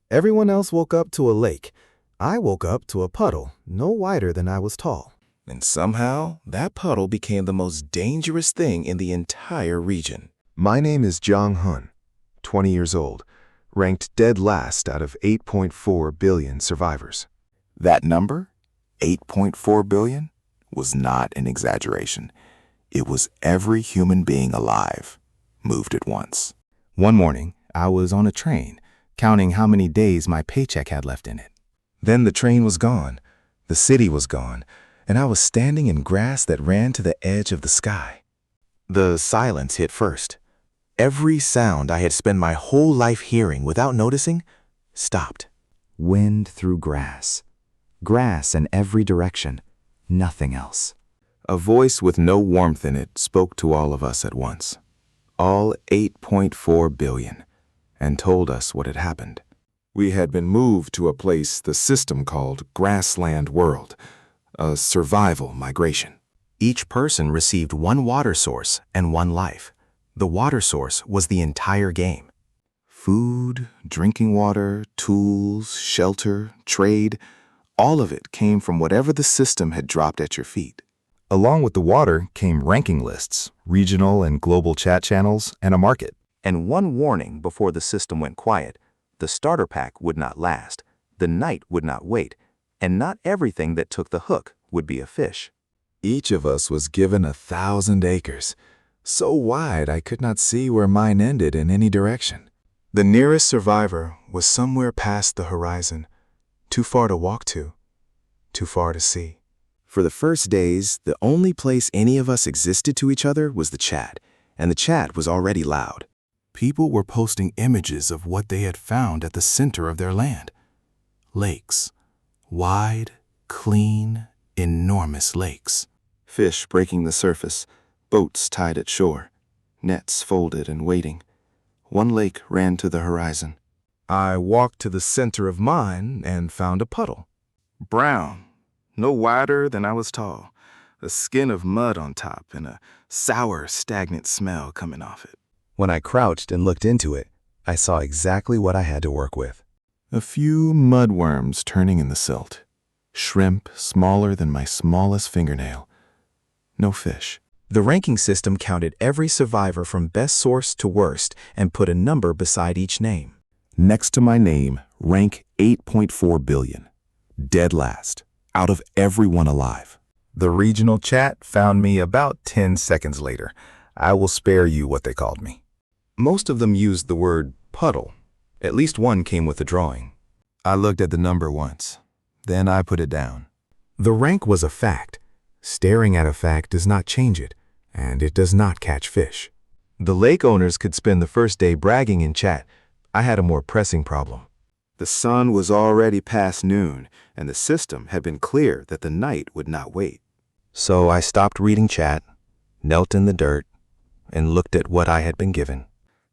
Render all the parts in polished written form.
Everyone else woke up to a lake. I woke up to a puddle, no wider than I was tall. And somehow, that puddle became the most dangerous thing in the entire region. My name is Jang Hun, 20 years old, ranked dead last out of 8.4 billion survivors. That number, 8.4 billion, was not an exaggeration. It was every human being alive moved at once. One morning, I was on a train, counting how many days my paycheck had left in it. Then the train was gone, the city was gone, and I was standing in grass that ran to the edge of the sky. The silence hit first. Every sound I had spent my whole life hearing without noticing stopped. Wind through grass. Grass in every direction. Nothing else. A voice with no warmth in it spoke to all of us at once, all 8.4 billion, and told us what had happened. We had been moved to a place the system called Grassland World, a survival migration. Each person received one water source and one life. The water source was the entire game. Food, drinking water, tools, shelter, trade, all of it came from whatever the system had dropped at your feet. Along with the water came ranking lists, regional and global chat channels, and a market. And one warning before the system went quiet: the starter pack would not last, the night would not wait, and not everything that took the hook would be a fish. Each of us was given 1,000 acres, so wide I could not see where mine ended in any direction. The nearest survivor was somewhere past the horizon, too far to walk to, too far to see. For the first days, the only place any of us existed to each other was the chat, and the chat was already loud. People were posting images of what they had found at the center of their land. Lakes. Wide, clean, enormous lakes. Fish breaking the surface, boats tied at shore, nets folded and waiting. One lake ran to the horizon. I walked to the center of mine and found a puddle. Brown, no wider than I was tall, a skin of mud on top and a sour, stagnant smell coming off it. When I crouched and looked into it, I saw exactly what I had to work with. A few mudworms turning in the silt. Shrimp smaller than my smallest fingernail. No fish. The ranking system counted every survivor from best source to worst and put a number beside each name. Next to my name, rank 8.4 billion. Dead last, out of everyone alive. The regional chat found me about 10 seconds later. I will spare you what they called me. Most of them used the word puddle. At least one came with a drawing. I looked at the number once. Then I put it down. The rank was a fact. Staring at a fact does not change it, and it does not catch fish. The lake owners could spend the first day bragging in chat. I had a more pressing problem. The sun was already past noon, and the system had been clear that the night would not wait. So I stopped reading chat, knelt in the dirt, and looked at what I had been given.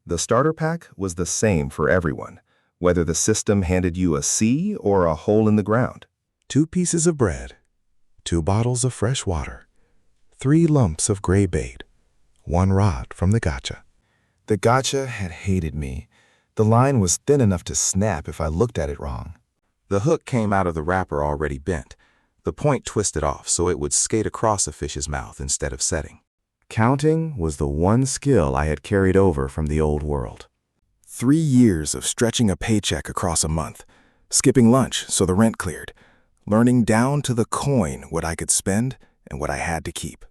The starter pack was the same for everyone, whether the system handed you a sea or a hole in the ground. 2 pieces of bread, 2 bottles of fresh water, 3 lumps of gray bait, 1 rod from the gotcha. The gotcha had hated me. The line was thin enough to snap if I looked at it wrong. The hook came out of the wrapper already bent. The point twisted off so it would skate across a fish's mouth instead of setting. Counting was the one skill I had carried over from the old world. 3 years of stretching a paycheck across a month, skipping lunch so the rent cleared, learning down to the coin what I could spend and what I had to keep.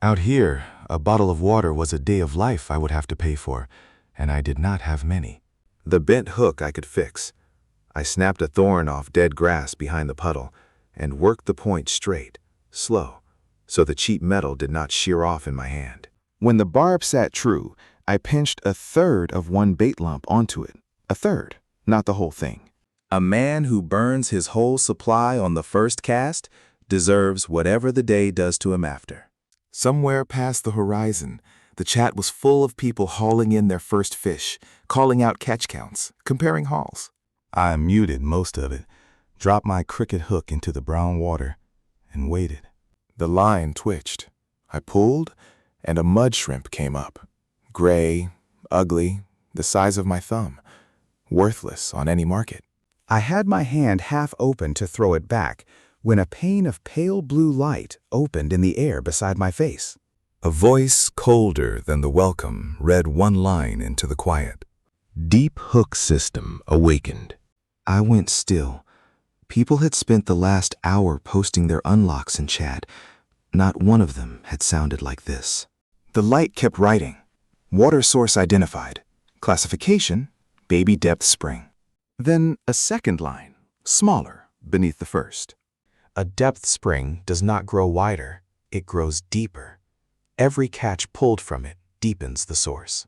Out here, a bottle of water was a day of life I would have to pay for, and I did not have many. The bent hook I could fix. I snapped a thorn off dead grass behind the puddle and worked the point straight, slow, so the cheap metal did not shear off in my hand. When the barb sat true, I pinched 1/3 of 1 bait lump onto it. 1/3, not the whole thing. A man who burns his whole supply on the first cast deserves whatever the day does to him after. Somewhere past the horizon, the chat was full of people hauling in their first fish, calling out catch counts, comparing hauls. I muted most of it, dropped my cricket hook into the brown water, and waited. The line twitched. I pulled, and a mud shrimp came up. Gray, ugly, the size of my thumb. worthless on any market. I had my hand half open to throw it back when a pane of pale blue light opened in the air beside my face. A voice colder than the welcome read one line into the quiet. Deep hook system awakened. I went still. People had spent the last hour posting their unlocks in chat. Not one of them had sounded like this. The light kept writing. Water source identified. Classification, baby depth spring. Then a second line, smaller, beneath the first. A depth spring does not grow wider, it grows deeper. Every catch pulled from it deepens the source.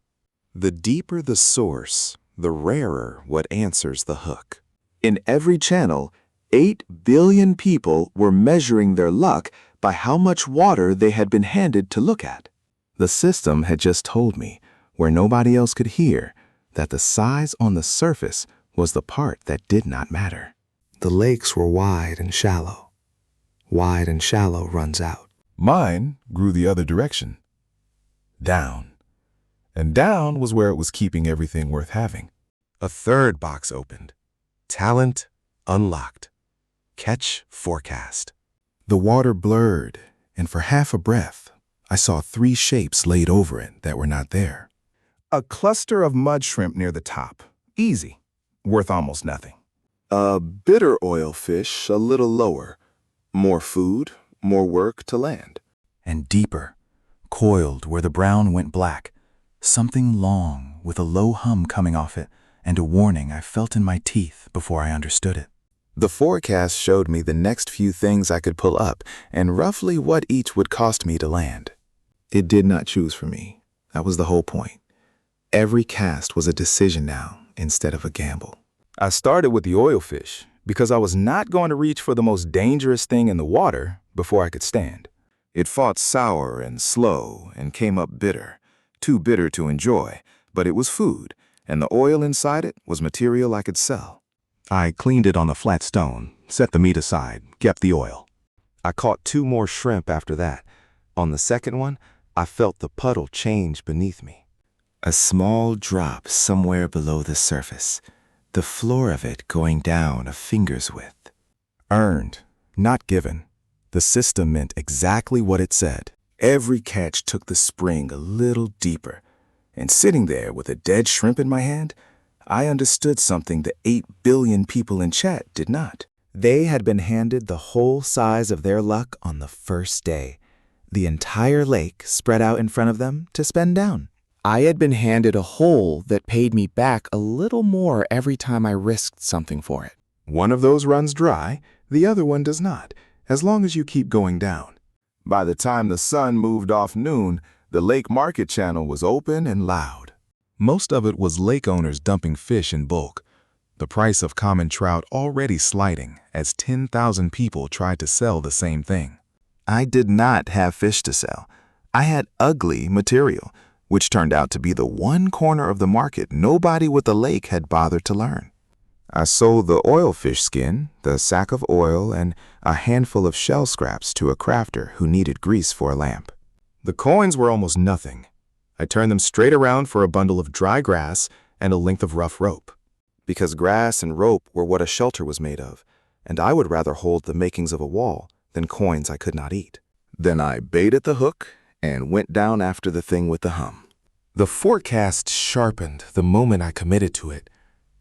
The deeper the source, the rarer what answers the hook. In every channel, 8 billion people were measuring their luck by how much water they had been handed to look at. The system had just told me, where nobody else could hear, that the size on the surface was the part that did not matter. The lakes were wide and shallow. Wide and shallow runs out. Mine grew the other direction. Down. And down was where it was keeping everything worth having. A third box opened. Talent unlocked. Catch forecast. The water blurred, and for half a breath, I saw 3 shapes laid over it that were not there. A cluster of mud shrimp near the top. Easy. Worth almost nothing. A bitter oil fish a little lower. More food, more work to land. And deeper, coiled where the brown went black, something long with a low hum coming off it and a warning I felt in my teeth before I understood it. The forecast showed me the next few things I could pull up and roughly what each would cost me to land. It did not choose for me. That was the whole point. Every cast was a decision now instead of a gamble. I started with the oil fish because I was not going to reach for the most dangerous thing in the water before I could stand. It fought sour and slow and came up bitter. Too bitter to enjoy, but it was food, and the oil inside it was material I could sell. I cleaned it on a flat stone, set the meat aside, kept the oil. I caught 2 more shrimp after that. On the second one, I felt the puddle change beneath me. A small drop somewhere below the surface, the floor of it going down a finger's width. Earned, not given. The system meant exactly what it said. Every catch took the spring a little deeper, and sitting there with a dead shrimp in my hand, I understood something the 8 billion people in chat did not. They had been handed the whole size of their luck on the first day. The entire lake spread out in front of them to spend down. I had been handed a hole that paid me back a little more every time I risked something for it. One of those runs dry, the other one does not, as long as you keep going down. By the time the sun moved off noon, the lake market channel was open and loud. Most of it was lake owners dumping fish in bulk, the price of common trout already sliding as 10,000 people tried to sell the same thing. I did not have fish to sell. I had ugly material, which turned out to be the one corner of the market nobody with a lake had bothered to learn. I sold the oil fish skin, the sack of oil, and a handful of shell scraps to a crafter who needed grease for a lamp. The coins were almost nothing. I turned them straight around for a bundle of dry grass and a length of rough rope. Because grass and rope were what a shelter was made of, and I would rather hold the makings of a wall than coins I could not eat. Then I baited the hook and went down after the thing with the hum. The forecast sharpened the moment I committed to it.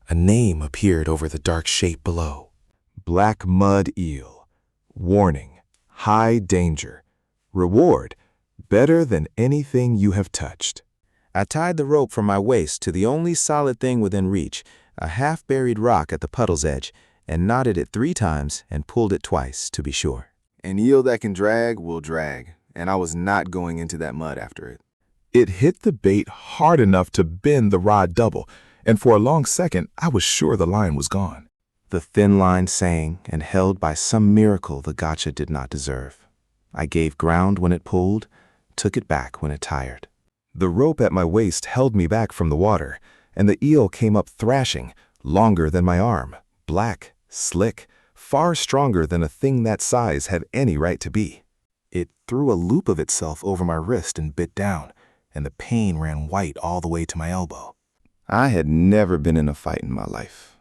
A name appeared over the dark shape below. Black mud eel. Warning. High danger. Reward. Better than anything you have touched. I tied the rope from my waist to the only solid thing within reach, a half-buried rock at the puddle's edge, and knotted it 3 times and pulled it twice to be sure. An eel that can drag will drag, and I was not going into that mud after it. It hit the bait hard enough to bend the rod double, and for a long second I was sure the line was gone. The thin line sang and held by some miracle the gotcha did not deserve. I gave ground when it pulled, took it back when it tired. The rope at my waist held me back from the water, and the eel came up thrashing, longer than my arm, black, slick, far stronger than a thing that size had any right to be. It threw a loop of itself over my wrist and bit down, and the pain ran white all the way to my elbow. I had never been in a fight in my life.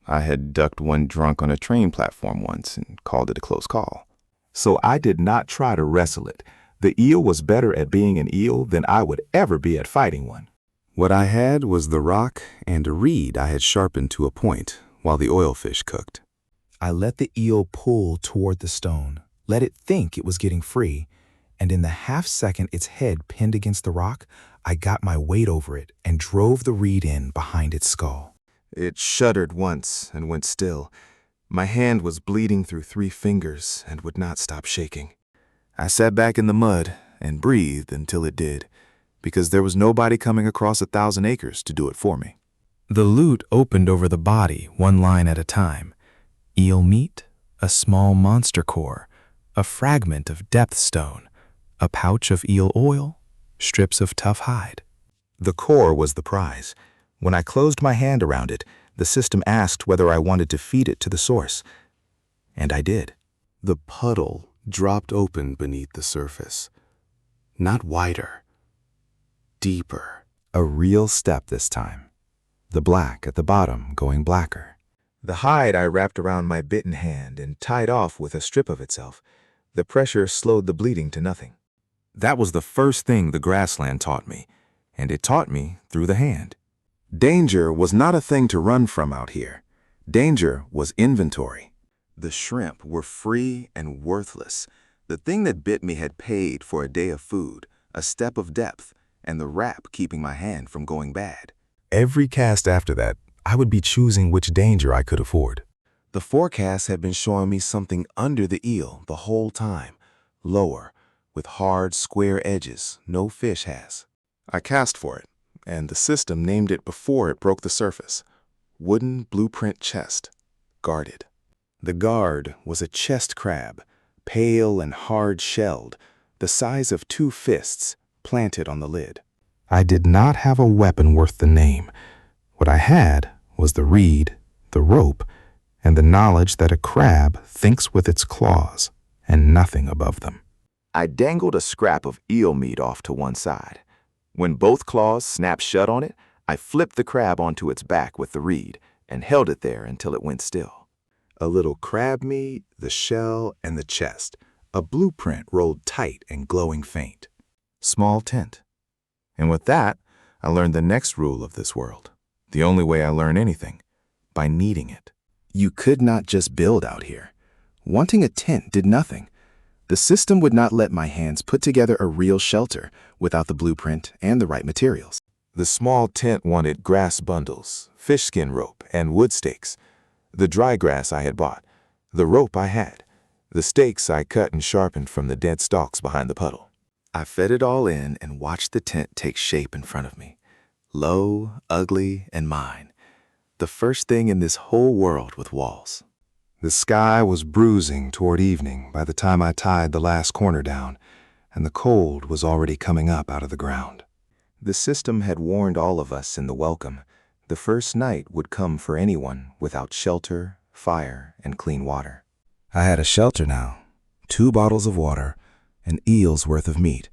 I had ducked one drunk on a train platform once and called it a close call. So I did not try to wrestle it. The eel was better at being an eel than I would ever be at fighting one. What I had was the rock and a reed I had sharpened to a point while the oilfish cooked. I let the eel pull toward the stone, let it think it was getting free, and in the half-second its head pinned against the rock, I got my weight over it and drove the reed in behind its skull. It shuddered once and went still. My hand was bleeding through 3 fingers and would not stop shaking. I sat back in the mud and breathed until it did, because there was nobody coming across 1,000 acres to do it for me. The lute opened over the body, one line at a time. Eel meat, a small monster core, a fragment of depth stone, a pouch of eel oil, strips of tough hide. The core was the prize. When I closed my hand around it, the system asked whether I wanted to feed it to the source. And I did. The puddle dropped open beneath the surface. Not wider, deeper. A real step this time. The black at the bottom going blacker. The hide I wrapped around my bitten hand and tied off with a strip of itself. The pressure slowed the bleeding to nothing. That was the first thing the grassland taught me, and it taught me through the hand. Danger was not a thing to run from out here. Danger was inventory. The shrimp were free and worthless. The thing that bit me had paid for a day of food, a step of depth, and the wrap keeping my hand from going bad. Every cast after that, I would be choosing which danger I could afford. The forecast had been showing me something under the eel the whole time, lower, with hard, square edges no fish has. I cast for it, and the system named it before it broke the surface. Wooden blueprint chest, guarded. The guard was a chest crab, pale and hard-shelled, the size of 2 fists, planted on the lid. I did not have a weapon worth the name. What I had was the reed, the rope, and the knowledge that a crab thinks with its claws and nothing above them. I dangled a scrap of eel meat off to one side. When both claws snapped shut on it, I flipped the crab onto its back with the reed and held it there until it went still. A little crab meat, the shell, and the chest. A blueprint rolled tight and glowing faint. Small tent. And with that, I learned the next rule of this world. The only way I learn anything, by needing it. You could not just build out here. Wanting a tent did nothing. The system would not let my hands put together a real shelter without the blueprint and the right materials. The small tent wanted grass bundles, fish skin rope, and wood stakes. The dry grass I had bought, the rope I had, the stakes I cut and sharpened from the dead stalks behind the puddle. I fed it all in and watched the tent take shape in front of me. Low, ugly, and mine. The first thing in this whole world with walls. The sky was bruising toward evening by the time I tied the last corner down, and the cold was already coming up out of the ground. The system had warned all of us in the welcome. The first night would come for anyone without shelter, fire, and clean water. I had a shelter now, 2 bottles of water, an eel's worth of meat.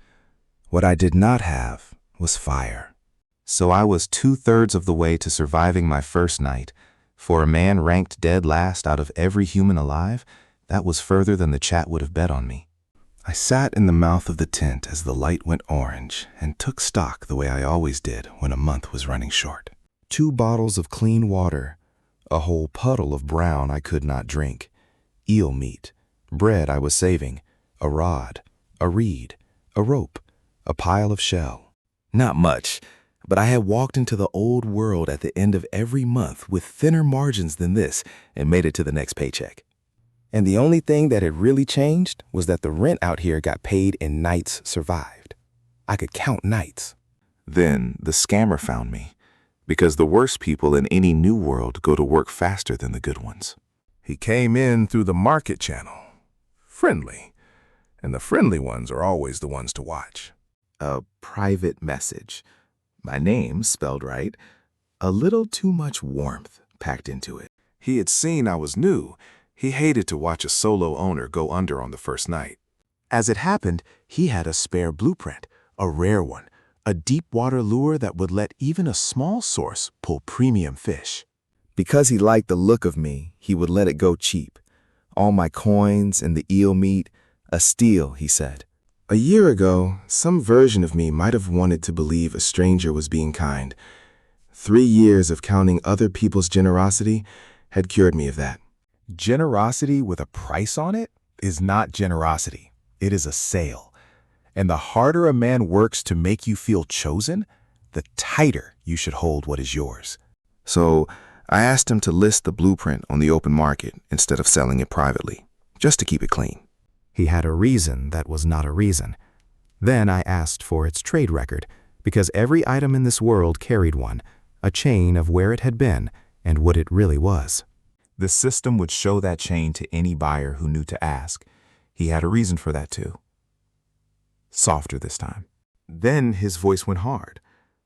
What I did not have was fire. So I was 2/3 of the way to surviving my first night. For a man ranked dead last out of every human alive, that was further than the chat would have bet on me. I sat in the mouth of the tent as the light went orange and took stock the way I always did when a month was running short. 2 bottles of clean water, a whole puddle of brown I could not drink, eel meat, bread I was saving, a rod, a reed, a rope, a pile of shell. Not much, but I had walked into the old world at the end of every month with thinner margins than this and made it to the next paycheck. And the only thing that had really changed was that the rent out here got paid in nights survived. I could count nights. Then the scammer found me, because the worst people in any new world go to work faster than the good ones. He came in through the market channel. Friendly. And the friendly ones are always the ones to watch. A private message. My name spelled right. A little too much warmth packed into it. He had seen I was new. He hated to watch a solo owner go under on the first night. As it happened, he had a spare blueprint, a rare one, A deep-water lure that would let even a small source pull premium fish. Because he liked the look of me, he would let it go cheap. All my coins and the eel meat, a steal, he said. A year ago, some version of me might have wanted to believe a stranger was being kind. 3 years of counting other people's generosity had cured me of that. Generosity with a price on it is not generosity. It is a sale. And the harder a man works to make you feel chosen, the tighter you should hold what is yours. So I asked him to list the blueprint on the open market instead of selling it privately, just to keep it clean. He had a reason that was not a reason. Then I asked for its trade record, because every item in this world carried one, a chain of where it had been and what it really was. The system would show that chain to any buyer who knew to ask. He had a reason for that too. Softer this time. Then his voice went hard.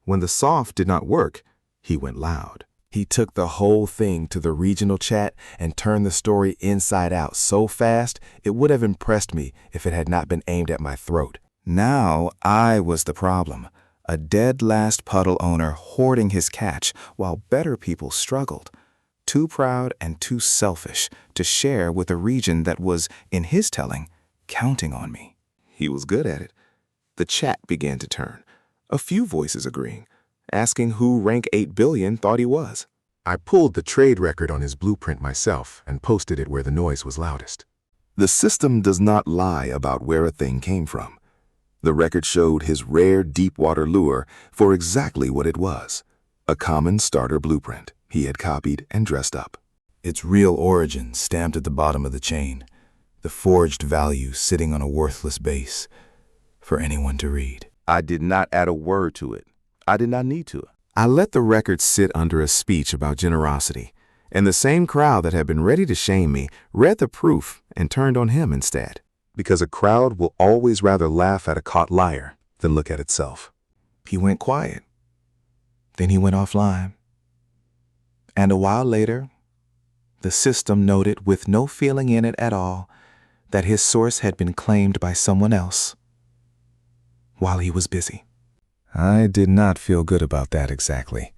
When the soft did not work, he went loud. He took the whole thing to the regional chat and turned the story inside out so fast it would have impressed me if it had not been aimed at my throat. Now I was the problem, a dead last puddle owner hoarding his catch while better people struggled. Too proud and too selfish to share with a region that was, in his telling, counting on me. He was good at it. The chat began to turn, a few voices agreeing, asking who rank 8 billion thought he was. I pulled the trade record on his blueprint myself and posted it where the noise was loudest. The system does not lie about where a thing came from. The record showed his rare deep-water lure for exactly what it was, a common starter blueprint he had copied and dressed up. Its real origin stamped at the bottom of the chain, the forged value sitting on a worthless base for anyone to read. I did not add a word to it. I did not need to. I let the record sit under a speech about generosity, and the same crowd that had been ready to shame me read the proof and turned on him instead. Because a crowd will always rather laugh at a caught liar than look at itself. He went quiet. Then he went offline. And a while later, the system noted with no feeling in it at all that his source had been claimed by someone else while he was busy. I did not feel good about that exactly.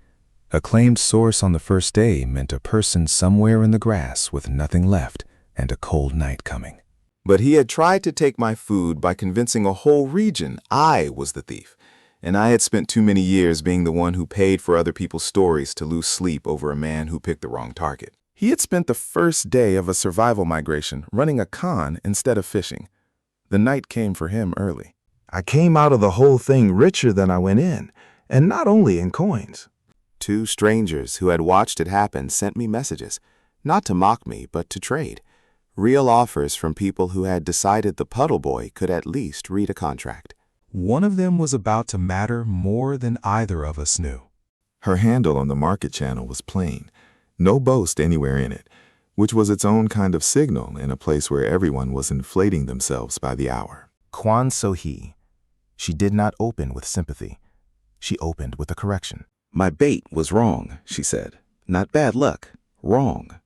A claimed source on the first day meant a person somewhere in the grass with nothing left and a cold night coming. But he had tried to take my food by convincing a whole region I was the thief, and I had spent too many years being the one who paid for other people's stories to lose sleep over a man who picked the wrong target. He had spent the first day of a survival migration running a con instead of fishing. The night came for him early. I came out of the whole thing richer than I went in, and not only in coins. 2 strangers who had watched it happen sent me messages, not to mock me, but to trade. Real offers from people who had decided the puddle boy could at least read a contract. One of them was about to matter more than either of us knew. Her handle on the market channel was plain, no boast anywhere in it, which was its own kind of signal in a place where everyone was inflating themselves by the hour. Quan Sohi. She did not open with sympathy. She opened with a correction. My bait was wrong, she said. Not bad luck, wrong.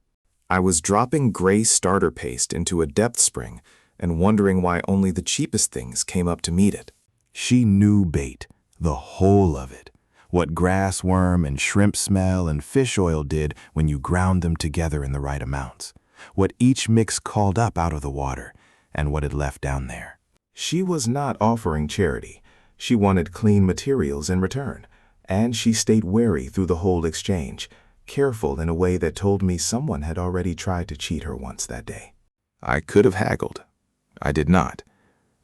I was dropping gray starter paste into a depth spring and wondering why only the cheapest things came up to meet it. She knew bait, the whole of it. What grass worm and shrimp smell and fish oil did when you ground them together in the right amounts. What each mix called up out of the water and what it left down there. She was not offering charity. She wanted clean materials in return, and she stayed wary through the whole exchange, careful in a way that told me someone had already tried to cheat her once that day. I could have haggled. I did not,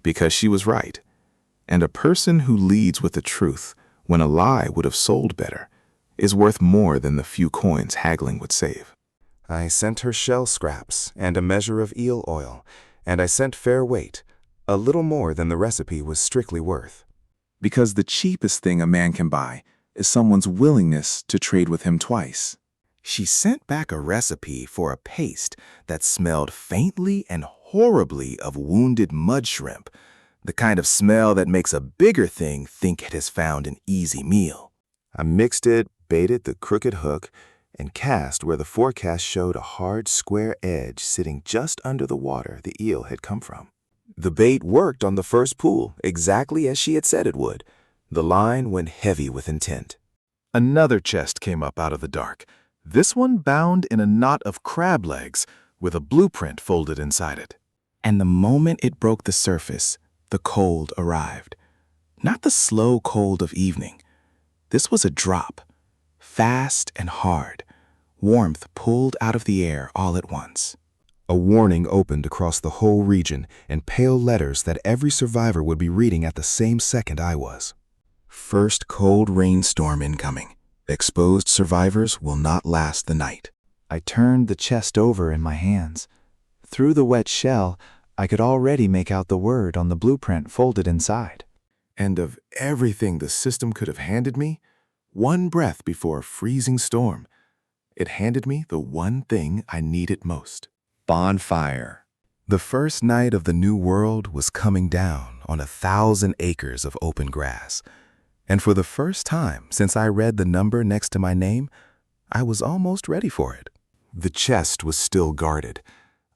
because she was right. And a person who leads with the truth when a lie would have sold better is worth more than the few coins haggling would save. I sent her shell scraps and a measure of eel oil, and I sent fair weight, a little more than the recipe was strictly worth. Because the cheapest thing a man can buy is someone's willingness to trade with him twice. She sent back a recipe for a paste that smelled faintly and horribly of wounded mud shrimp, the kind of smell that makes a bigger thing think it has found an easy meal. I mixed it, baited the crooked hook, and cast where the forecast showed a hard square edge sitting just under the water the eel had come from. The bait worked on the first pool, exactly as she had said it would. The line went heavy with intent. Another chest came up out of the dark, this one bound in a knot of crab legs with a blueprint folded inside it. And the moment it broke the surface, the cold arrived. Not the slow cold of evening. This was a drop, fast and hard, warmth pulled out of the air all at once. A warning opened across the whole region in pale letters that every survivor would be reading at the same second I was. First cold rainstorm incoming. Exposed survivors will not last the night. I turned the chest over in my hands. Through the wet shell, I could already make out the word on the blueprint folded inside. And of everything the system could have handed me, one breath before a freezing storm, it handed me the one thing I needed most. Bonfire. The first night of the new world was coming down on 1,000 acres of open grass. And for the first time since I read the number next to my name, I was almost ready for it. The chest was still guarded.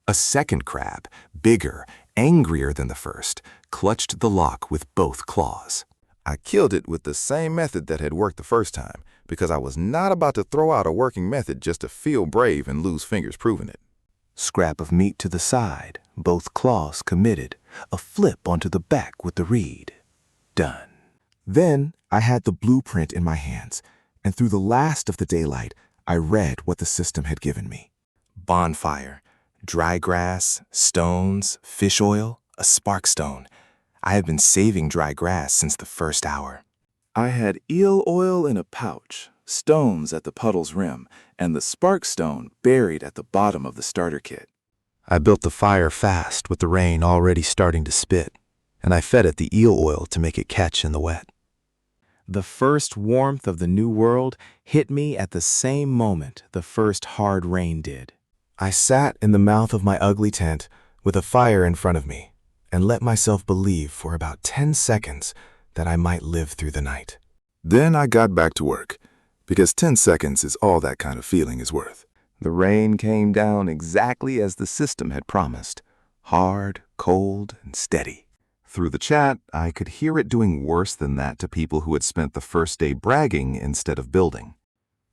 A second crab, bigger, angrier than the first, clutched the lock with both claws. I killed it with the same method that had worked the first time, because I was not about to throw out a working method just to feel brave and lose fingers proving it. Scrap of meat to the side, both claws committed, a flip onto the back with the reed. Done. Then I had the blueprint in my hands, and through the last of the daylight, I read what the system had given me. Bonfire, dry grass, stones, fish oil, a spark stone. I had been saving dry grass since the first hour. I had eel oil in a pouch, stones at the puddle's rim, and the spark stone buried at the bottom of the starter kit. I built the fire fast with the rain already starting to spit, and I fed it the eel oil to make it catch in the wet. The first warmth of the new world hit me at the same moment the first hard rain did. I sat in the mouth of my ugly tent with a fire in front of me and let myself believe for about 10 seconds that I might live through the night. Then I got back to work, because 10 seconds is all that kind of feeling is worth. The rain came down exactly as the system had promised, hard, cold, and steady. Through the chat, I could hear it doing worse than that to people who had spent the first day bragging instead of building.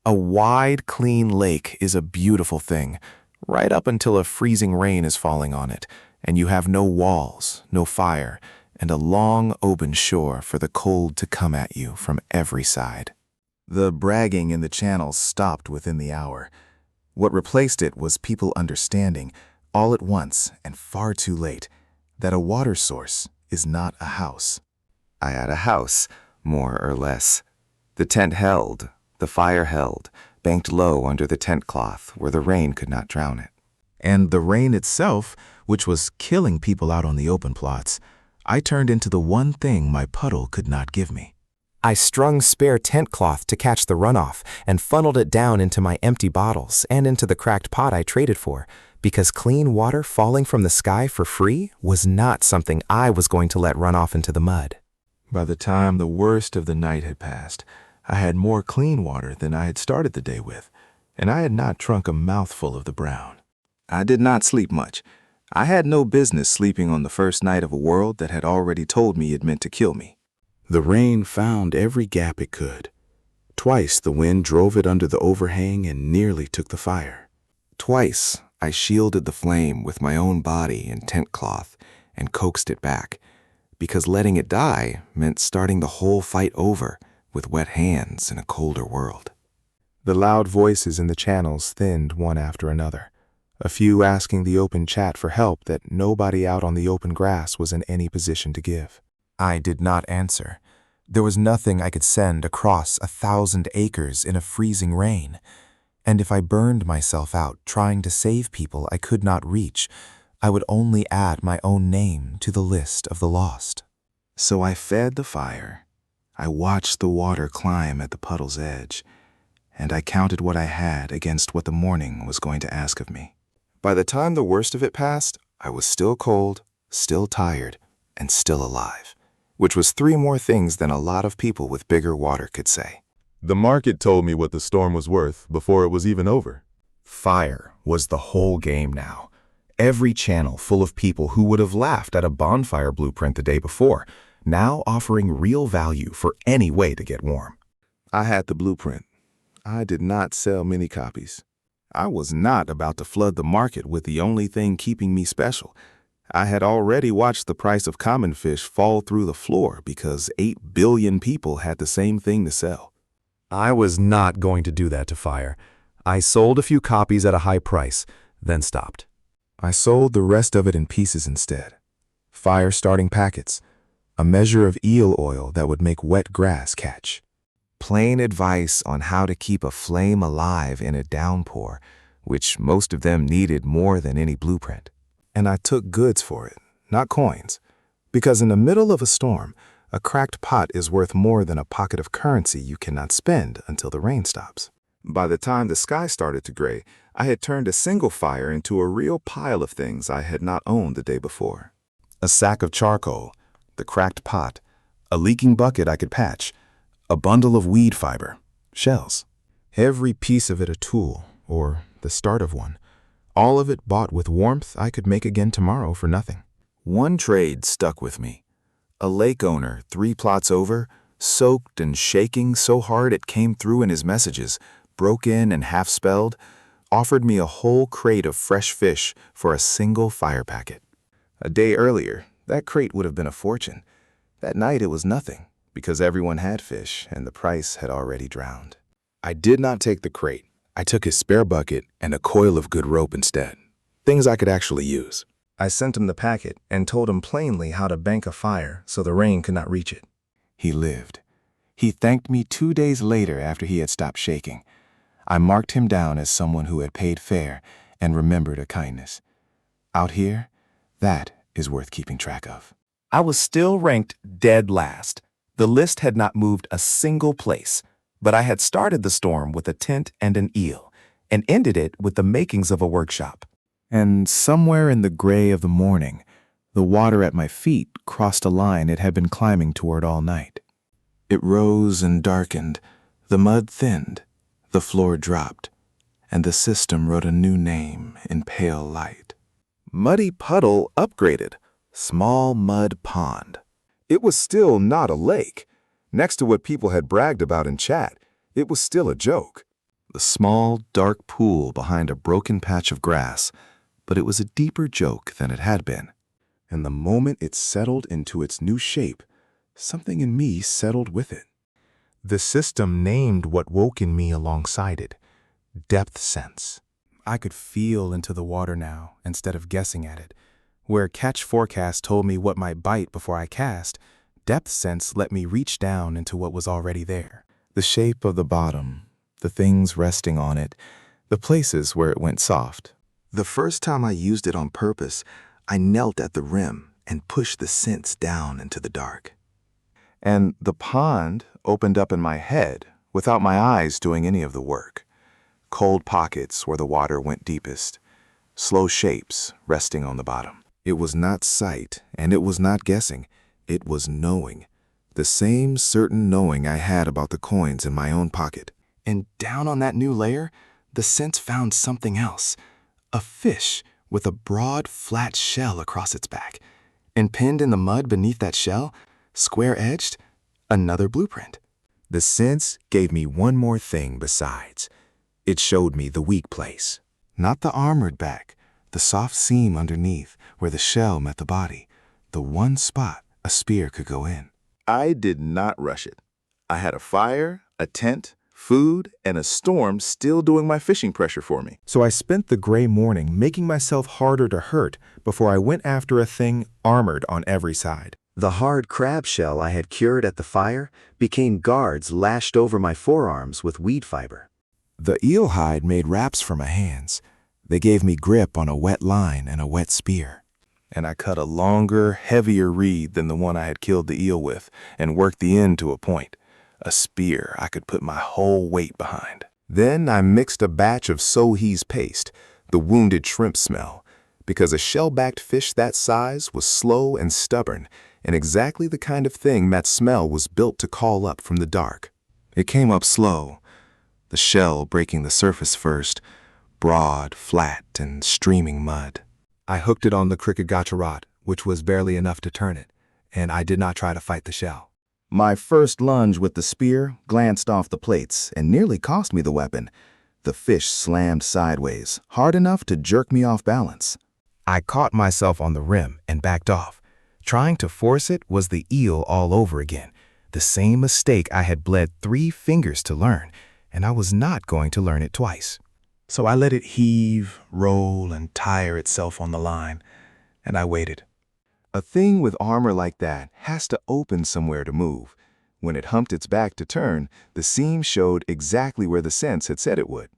A wide, clean lake is a beautiful thing, right up until a freezing rain is falling on it, and you have no walls, no fire, and a long, open shore for the cold to come at you from every side. The bragging in the channels stopped within the hour. What replaced it was people understanding, all at once and far too late, that a water source is not a house. I had a house, more or less. The tent held, the fire held, banked low under the tent cloth where the rain could not drown it. And the rain itself, which was killing people out on the open plots, I turned into the one thing my puddle could not give me. I strung spare tent cloth to catch the runoff and funneled it down into my empty bottles and into the cracked pot I traded for, because clean water falling from the sky for free was not something I was going to let run off into the mud. By the time the worst of the night had passed, I had more clean water than I had started the day with, and I had not drunk a mouthful of the brown. I did not sleep much. I had no business sleeping on the first night of a world that had already told me it meant to kill me. The rain found every gap it could. Twice the wind drove it under the overhang and nearly took the fire. Twice I shielded the flame with my own body and tent cloth and coaxed it back, because letting it die meant starting the whole fight over with wet hands in a colder world. The loud voices in the channels thinned one after another, a few asking the open chat for help that nobody out on the open grass was in any position to give. I did not answer. There was nothing I could send across 1,000 acres in a freezing rain. And if I burned myself out trying to save people I could not reach, I would only add my own name to the list of the lost. So I fed the fire. I watched the water climb at the puddle's edge, and I counted what I had against what the morning was going to ask of me. By the time the worst of it passed, I was still cold, still tired, and still alive, which was 3 more things than a lot of people with bigger water could say. The market told me what the storm was worth before it was even over. Fire was the whole game now. Every channel full of people who would have laughed at a bonfire blueprint the day before, now offering real value for any way to get warm. I had the blueprint. I did not sell many copies. I was not about to flood the market with the only thing keeping me special. I had already watched the price of common fish fall through the floor because 8 billion people had the same thing to sell. I was not going to do that to Fire. I sold a few copies at a high price, then stopped. I sold the rest of it in pieces instead. Fire starting packets, a measure of eel oil that would make wet grass catch. Plain advice on how to keep a flame alive in a downpour, which most of them needed more than any blueprint. And I took goods for it, not coins, because in the middle of a storm, a cracked pot is worth more than a pocket of currency you cannot spend until the rain stops. By the time the sky started to gray, I had turned a single fire into a real pile of things I had not owned the day before. A sack of charcoal, the cracked pot, a leaking bucket I could patch, a bundle of weed fiber, shells. Every piece of it a tool, or the start of one. All of it bought with warmth I could make again tomorrow for nothing. One trade stuck with me. A lake owner 3 plots over, soaked and shaking so hard it came through in his messages, broke in and half-spelled, offered me a whole crate of fresh fish for a single fire packet. A day earlier, that crate would have been a fortune. That night it was nothing, because everyone had fish and the price had already drowned. I did not take the crate. I took his spare bucket and a coil of good rope instead. Things I could actually use. I sent him the packet and told him plainly how to bank a fire so the rain could not reach it. He lived. He thanked me 2 days later after he had stopped shaking. I marked him down as someone who had paid fair and remembered a kindness. Out here, that is worth keeping track of. I was still ranked dead last. The list had not moved a single place, but I had started the storm with a tent and an eel, and ended it with the makings of a workshop. And somewhere in the gray of the morning, the water at my feet crossed a line it had been climbing toward all night. It rose and darkened, the mud thinned, the floor dropped, and the system wrote a new name in pale light. Muddy Puddle upgraded, small mud pond. It was still not a lake. Next to what people had bragged about in chat, it was still a joke. The small, dark pool behind a broken patch of grass, but it was a deeper joke than it had been. And the moment it settled into its new shape, something in me settled with it. The system named what woke in me alongside it, depth sense. I could feel into the water now instead of guessing at it. Where catch forecast told me what might bite before I cast, depth sense let me reach down into what was already there. The shape of the bottom, the things resting on it, the places where it went soft. The first time I used it on purpose, I knelt at the rim and pushed the sense down into the dark. And the pond opened up in my head without my eyes doing any of the work. Cold pockets where the water went deepest, slow shapes resting on the bottom. It was not sight and it was not guessing, it was knowing. The same certain knowing I had about the coins in my own pocket. And down on that new layer, the sense found something else. A fish with a broad, flat shell across its back. And pinned in the mud beneath that shell, square-edged, another blueprint. The sense gave me one more thing besides. It showed me the weak place. Not the armored back, the soft seam underneath where the shell met the body. The one spot a spear could go in. I did not rush it. I had a fire, a tent, food, and a storm still doing my fishing pressure for me. So I spent the gray morning making myself harder to hurt before I went after a thing armored on every side. The hard crab shell I had cured at the fire became guards lashed over my forearms with weed fiber. The eel hide made wraps for my hands. They gave me grip on a wet line and a wet spear. And I cut a longer, heavier reed than the one I had killed the eel with and worked the end to a point. A spear I could put my whole weight behind. Then I mixed a batch of Sohi's paste, the wounded shrimp smell, because a shell-backed fish that size was slow and stubborn, and exactly the kind of thing that smell was built to call up from the dark. It came up slow, the shell breaking the surface first, broad, flat, and streaming mud. I hooked it on the crooked gotcha rod, which was barely enough to turn it, and I did not try to fight the shell. My first lunge with the spear glanced off the plates and nearly cost me the weapon. The fish slammed sideways, hard enough to jerk me off balance. I caught myself on the rim and backed off. Trying to force it was the eel all over again, the same mistake I had bled 3 fingers to learn, and I was not going to learn it twice. So I let it heave, roll, and tire itself on the line, and I waited. A thing with armor like that has to open somewhere to move. When it humped its back to turn, the seam showed exactly where the sense had said it would.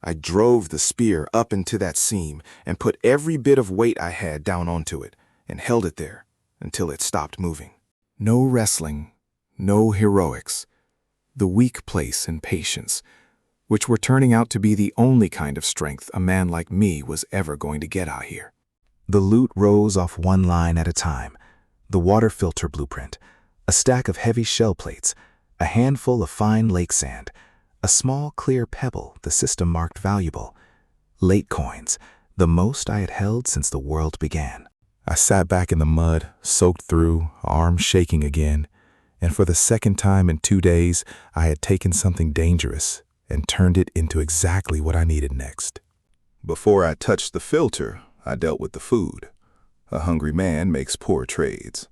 I drove the spear up into that seam and put every bit of weight I had down onto it and held it there until it stopped moving. No wrestling, no heroics. The weak place and patience, which were turning out to be the only kind of strength a man like me was ever going to get out here. The loot rose off one line at a time. The water filter blueprint, a stack of heavy shell plates, a handful of fine lake sand, a small clear pebble the system marked valuable, late coins, the most I had held since the world began. I sat back in the mud, soaked through, arms shaking again, and for the second time in 2 days, I had taken something dangerous and turned it into exactly what I needed next. Before I touched the filter, I dealt with the food. A hungry man makes poor trades.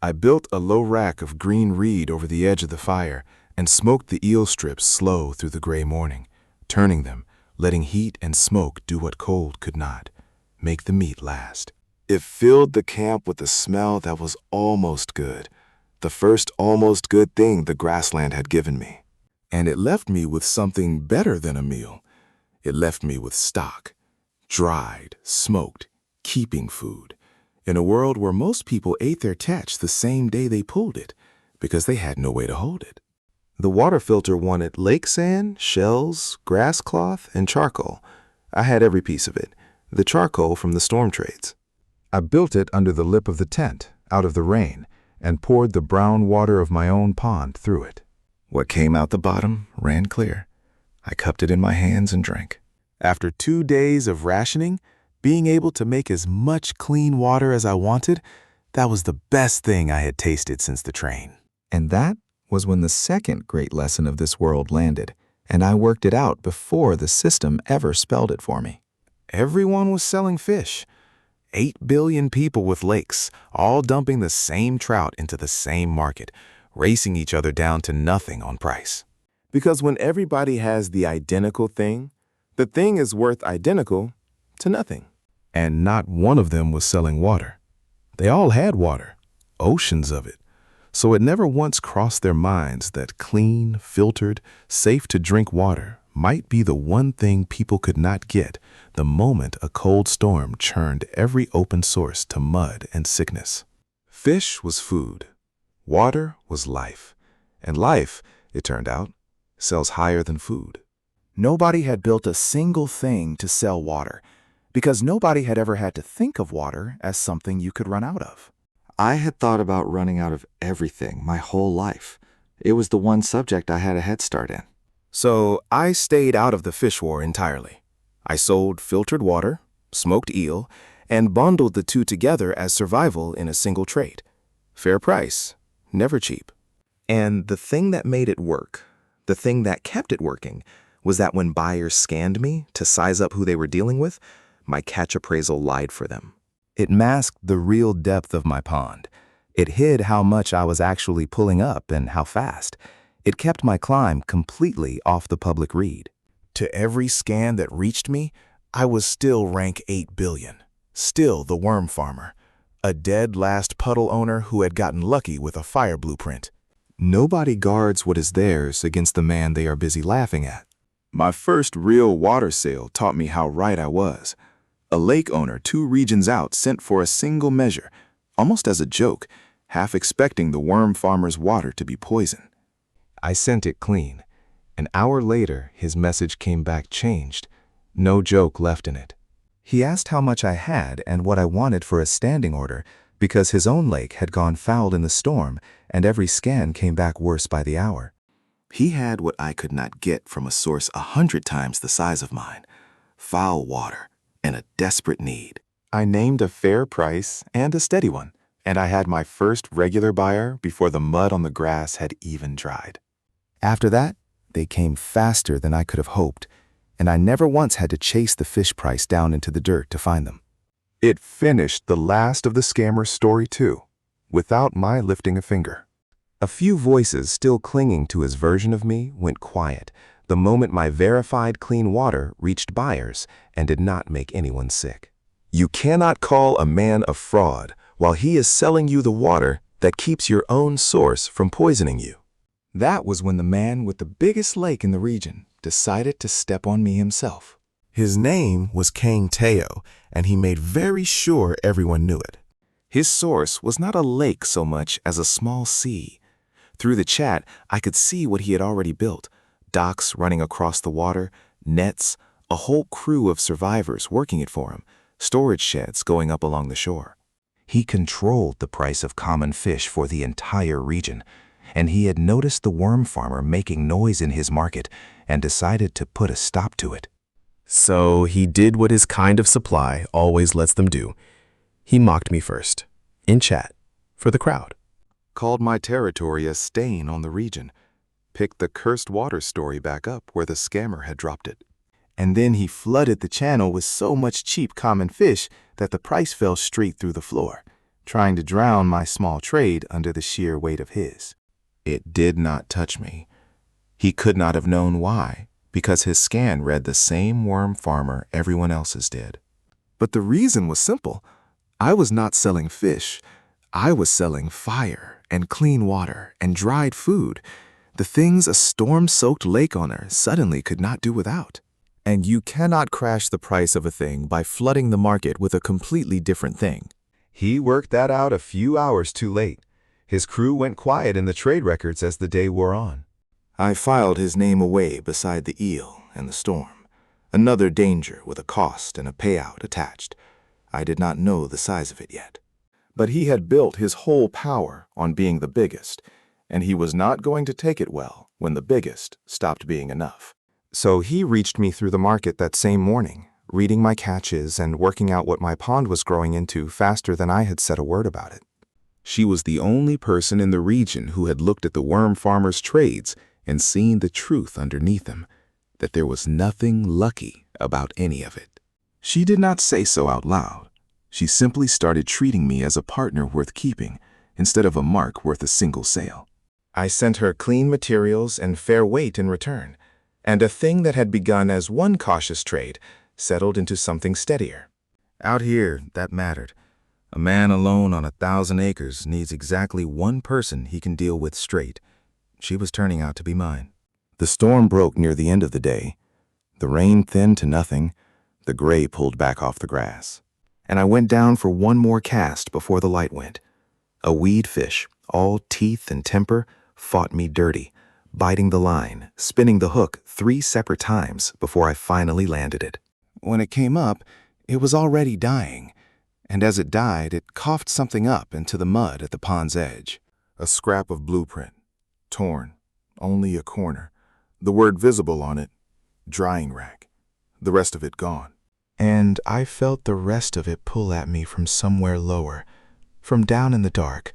I built a low rack of green reed over the edge of the fire and smoked the eel strips slow through the gray morning, turning them, letting heat and smoke do what cold could not, make the meat last. It filled the camp with a smell that was almost good, the first almost good thing the grassland had given me. And it left me with something better than a meal. It left me with stock, dried, smoked, keeping food, in a world where most people ate their catch the same day they pulled it because they had no way to hold it. The water filter wanted lake sand, shells, grass cloth, and charcoal. I had every piece of it, the charcoal from the storm trades. I built it under the lip of the tent, out of the rain, and poured the brown water of my own pond through it. What came out the bottom ran clear. I cupped it in my hands and drank. After 2 days of rationing, being able to make as much clean water as I wanted, that was the best thing I had tasted since the train. And that was when the second great lesson of this world landed, and I worked it out before the system ever spelled it for me. Everyone was selling fish. 8 billion people with lakes, all dumping the same trout into the same market, racing each other down to nothing on price. Because when everybody has the identical thing, the thing is worth identical to nothing. And not one of them was selling water. They all had water, oceans of it. So it never once crossed their minds that clean, filtered, safe-to-drink water might be the one thing people could not get the moment a cold storm churned every open source to mud and sickness. Fish was food. Water was life. And life, it turned out, sells higher than food. Nobody had built a single thing to sell water, because nobody had ever had to think of water as something you could run out of. I had thought about running out of everything my whole life. It was the one subject I had a head start in. So I stayed out of the fish war entirely. I sold filtered water, smoked eel, and bundled the two together as survival in a single trade. Fair price, never cheap. And the thing that made it work, the thing that kept it working, was that when buyers scanned me to size up who they were dealing with, my catch appraisal lied for them. It masked the real depth of my pond. It hid how much I was actually pulling up and how fast. It kept my climb completely off the public read. To every scan that reached me, I was still rank 8 billion, still the worm farmer, a dead last puddle owner who had gotten lucky with a fire blueprint. Nobody guards what is theirs against the man they are busy laughing at. My first real water sale taught me how right I was. A lake owner 2 regions out sent for a single measure, almost as a joke, half expecting the worm farmer's water to be poison. I sent it clean. An hour later, his message came back changed. No joke left in it. He asked how much I had and what I wanted for a standing order because his own lake had gone foul in the storm and every scan came back worse by the hour. He had what I could not get from a source 100 times the size of mine. Foul water and a desperate need. I named a fair price and a steady one, and I had my first regular buyer before the mud on the grass had even dried. After that, they came faster than I could have hoped, and I never once had to chase the fish price down into the dirt to find them. It finished the last of the scammer's story too, without my lifting a finger. A few voices still clinging to his version of me went quiet the moment my verified clean water reached buyers and did not make anyone sick. You cannot call a man a fraud while he is selling you the water that keeps your own source from poisoning you. That was when the man with the biggest lake in the region decided to step on me himself. His name was Kang Teao, and he made very sure everyone knew it. His source was not a lake so much as a small sea. Through the chat, I could see what he had already built: docks running across the water, nets, a whole crew of survivors working it for him, storage sheds going up along the shore. He controlled the price of common fish for the entire region, and he had noticed the worm farmer making noise in his market and decided to put a stop to it. So he did what his kind of supply always lets them do. He mocked me first, in chat, for the crowd. Called my territory a stain on the region, picked the cursed water story back up where the scammer had dropped it. And then he flooded the channel with so much cheap common fish that the price fell straight through the floor, trying to drown my small trade under the sheer weight of his. It did not touch me. He could not have known why, because his scan read the same worm farmer everyone else's did. But the reason was simple. I was not selling fish. I was selling fire and clean water and dried food, the things a storm-soaked lake owner suddenly could not do without. And you cannot crash the price of a thing by flooding the market with a completely different thing. He worked that out a few hours too late. His crew went quiet in the trade records as the day wore on. I filed his name away beside the eel and the storm, another danger with a cost and a payout attached. I did not know the size of it yet. But he had built his whole power on being the biggest, and he was not going to take it well when the biggest stopped being enough. So he reached me through the market that same morning, reading my catches and working out what my pond was growing into faster than I had said a word about it. She was the only person in the region who had looked at the worm farmer's trades and seen the truth underneath them, that there was nothing lucky about any of it. She did not say so out loud. She simply started treating me as a partner worth keeping, instead of a mark worth a single sale. I sent her clean materials and fair weight in return, and a thing that had begun as one cautious trade settled into something steadier. Out here, that mattered. A man alone on 1,000 acres needs exactly one person he can deal with straight. She was turning out to be mine. The storm broke near the end of the day. The rain thinned to nothing. The gray pulled back off the grass. And I went down for one more cast before the light went. A weed fish, all teeth and temper, fought me dirty, biting the line, spinning the hook 3 separate times before I finally landed it. When it came up, it was already dying, and as it died, it coughed something up into the mud at the pond's edge. A scrap of blueprint, torn, only a corner, the word visible on it, drying rack, the rest of it gone. And I felt the rest of it pull at me from somewhere lower, from down in the dark,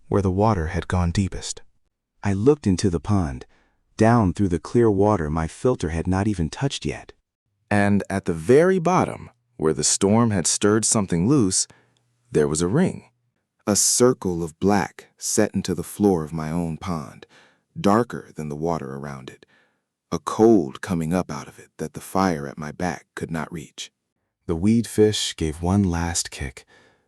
where the water had gone deepest. I looked into the pond, down through the clear water my filter had not even touched yet. And at the very bottom, where the storm had stirred something loose, there was a ring. A circle of black set into the floor of my own pond, darker than the water around it. A cold coming up out of it that the fire at my back could not reach. The weed fish gave one last kick,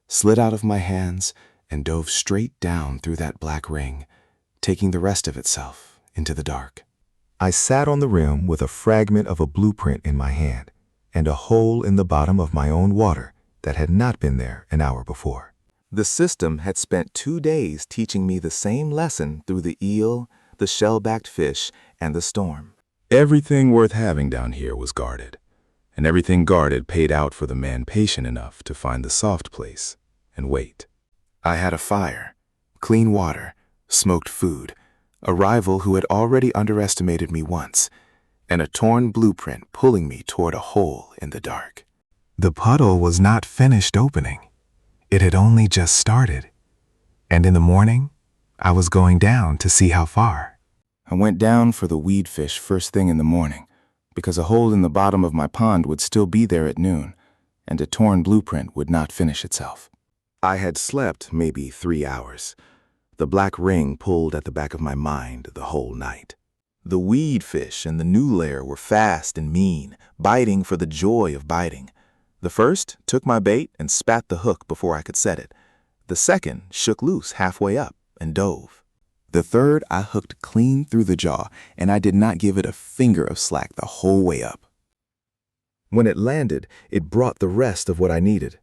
slid out of my hands, and dove straight down through that black ring, taking the rest of itself into the dark. I sat on the rim with a fragment of a blueprint in my hand and a hole in the bottom of my own water that had not been there an hour before. The system had spent 2 days teaching me the same lesson through the eel, the shell-backed fish, and the storm. Everything worth having down here was guarded, and everything guarded paid out for the man patient enough to find the soft place and wait. I had a fire, clean water, smoked food, a rival who had already underestimated me once, and a torn blueprint pulling me toward a hole in the dark. The puddle was not finished opening. It had only just started. And in the morning, I was going down to see how far. I went down for the weed fish first thing in the morning, because a hole in the bottom of my pond would still be there at noon, and a torn blueprint would not finish itself. I had slept maybe 3 hours. The black ring pulled at the back of my mind the whole night. The weed fish in the new lair were fast and mean, biting for the joy of biting. The first took my bait and spat the hook before I could set it. The second shook loose halfway up and dove. The third I hooked clean through the jaw, and I did not give it a finger of slack the whole way up. When it landed, it brought the rest of what I needed.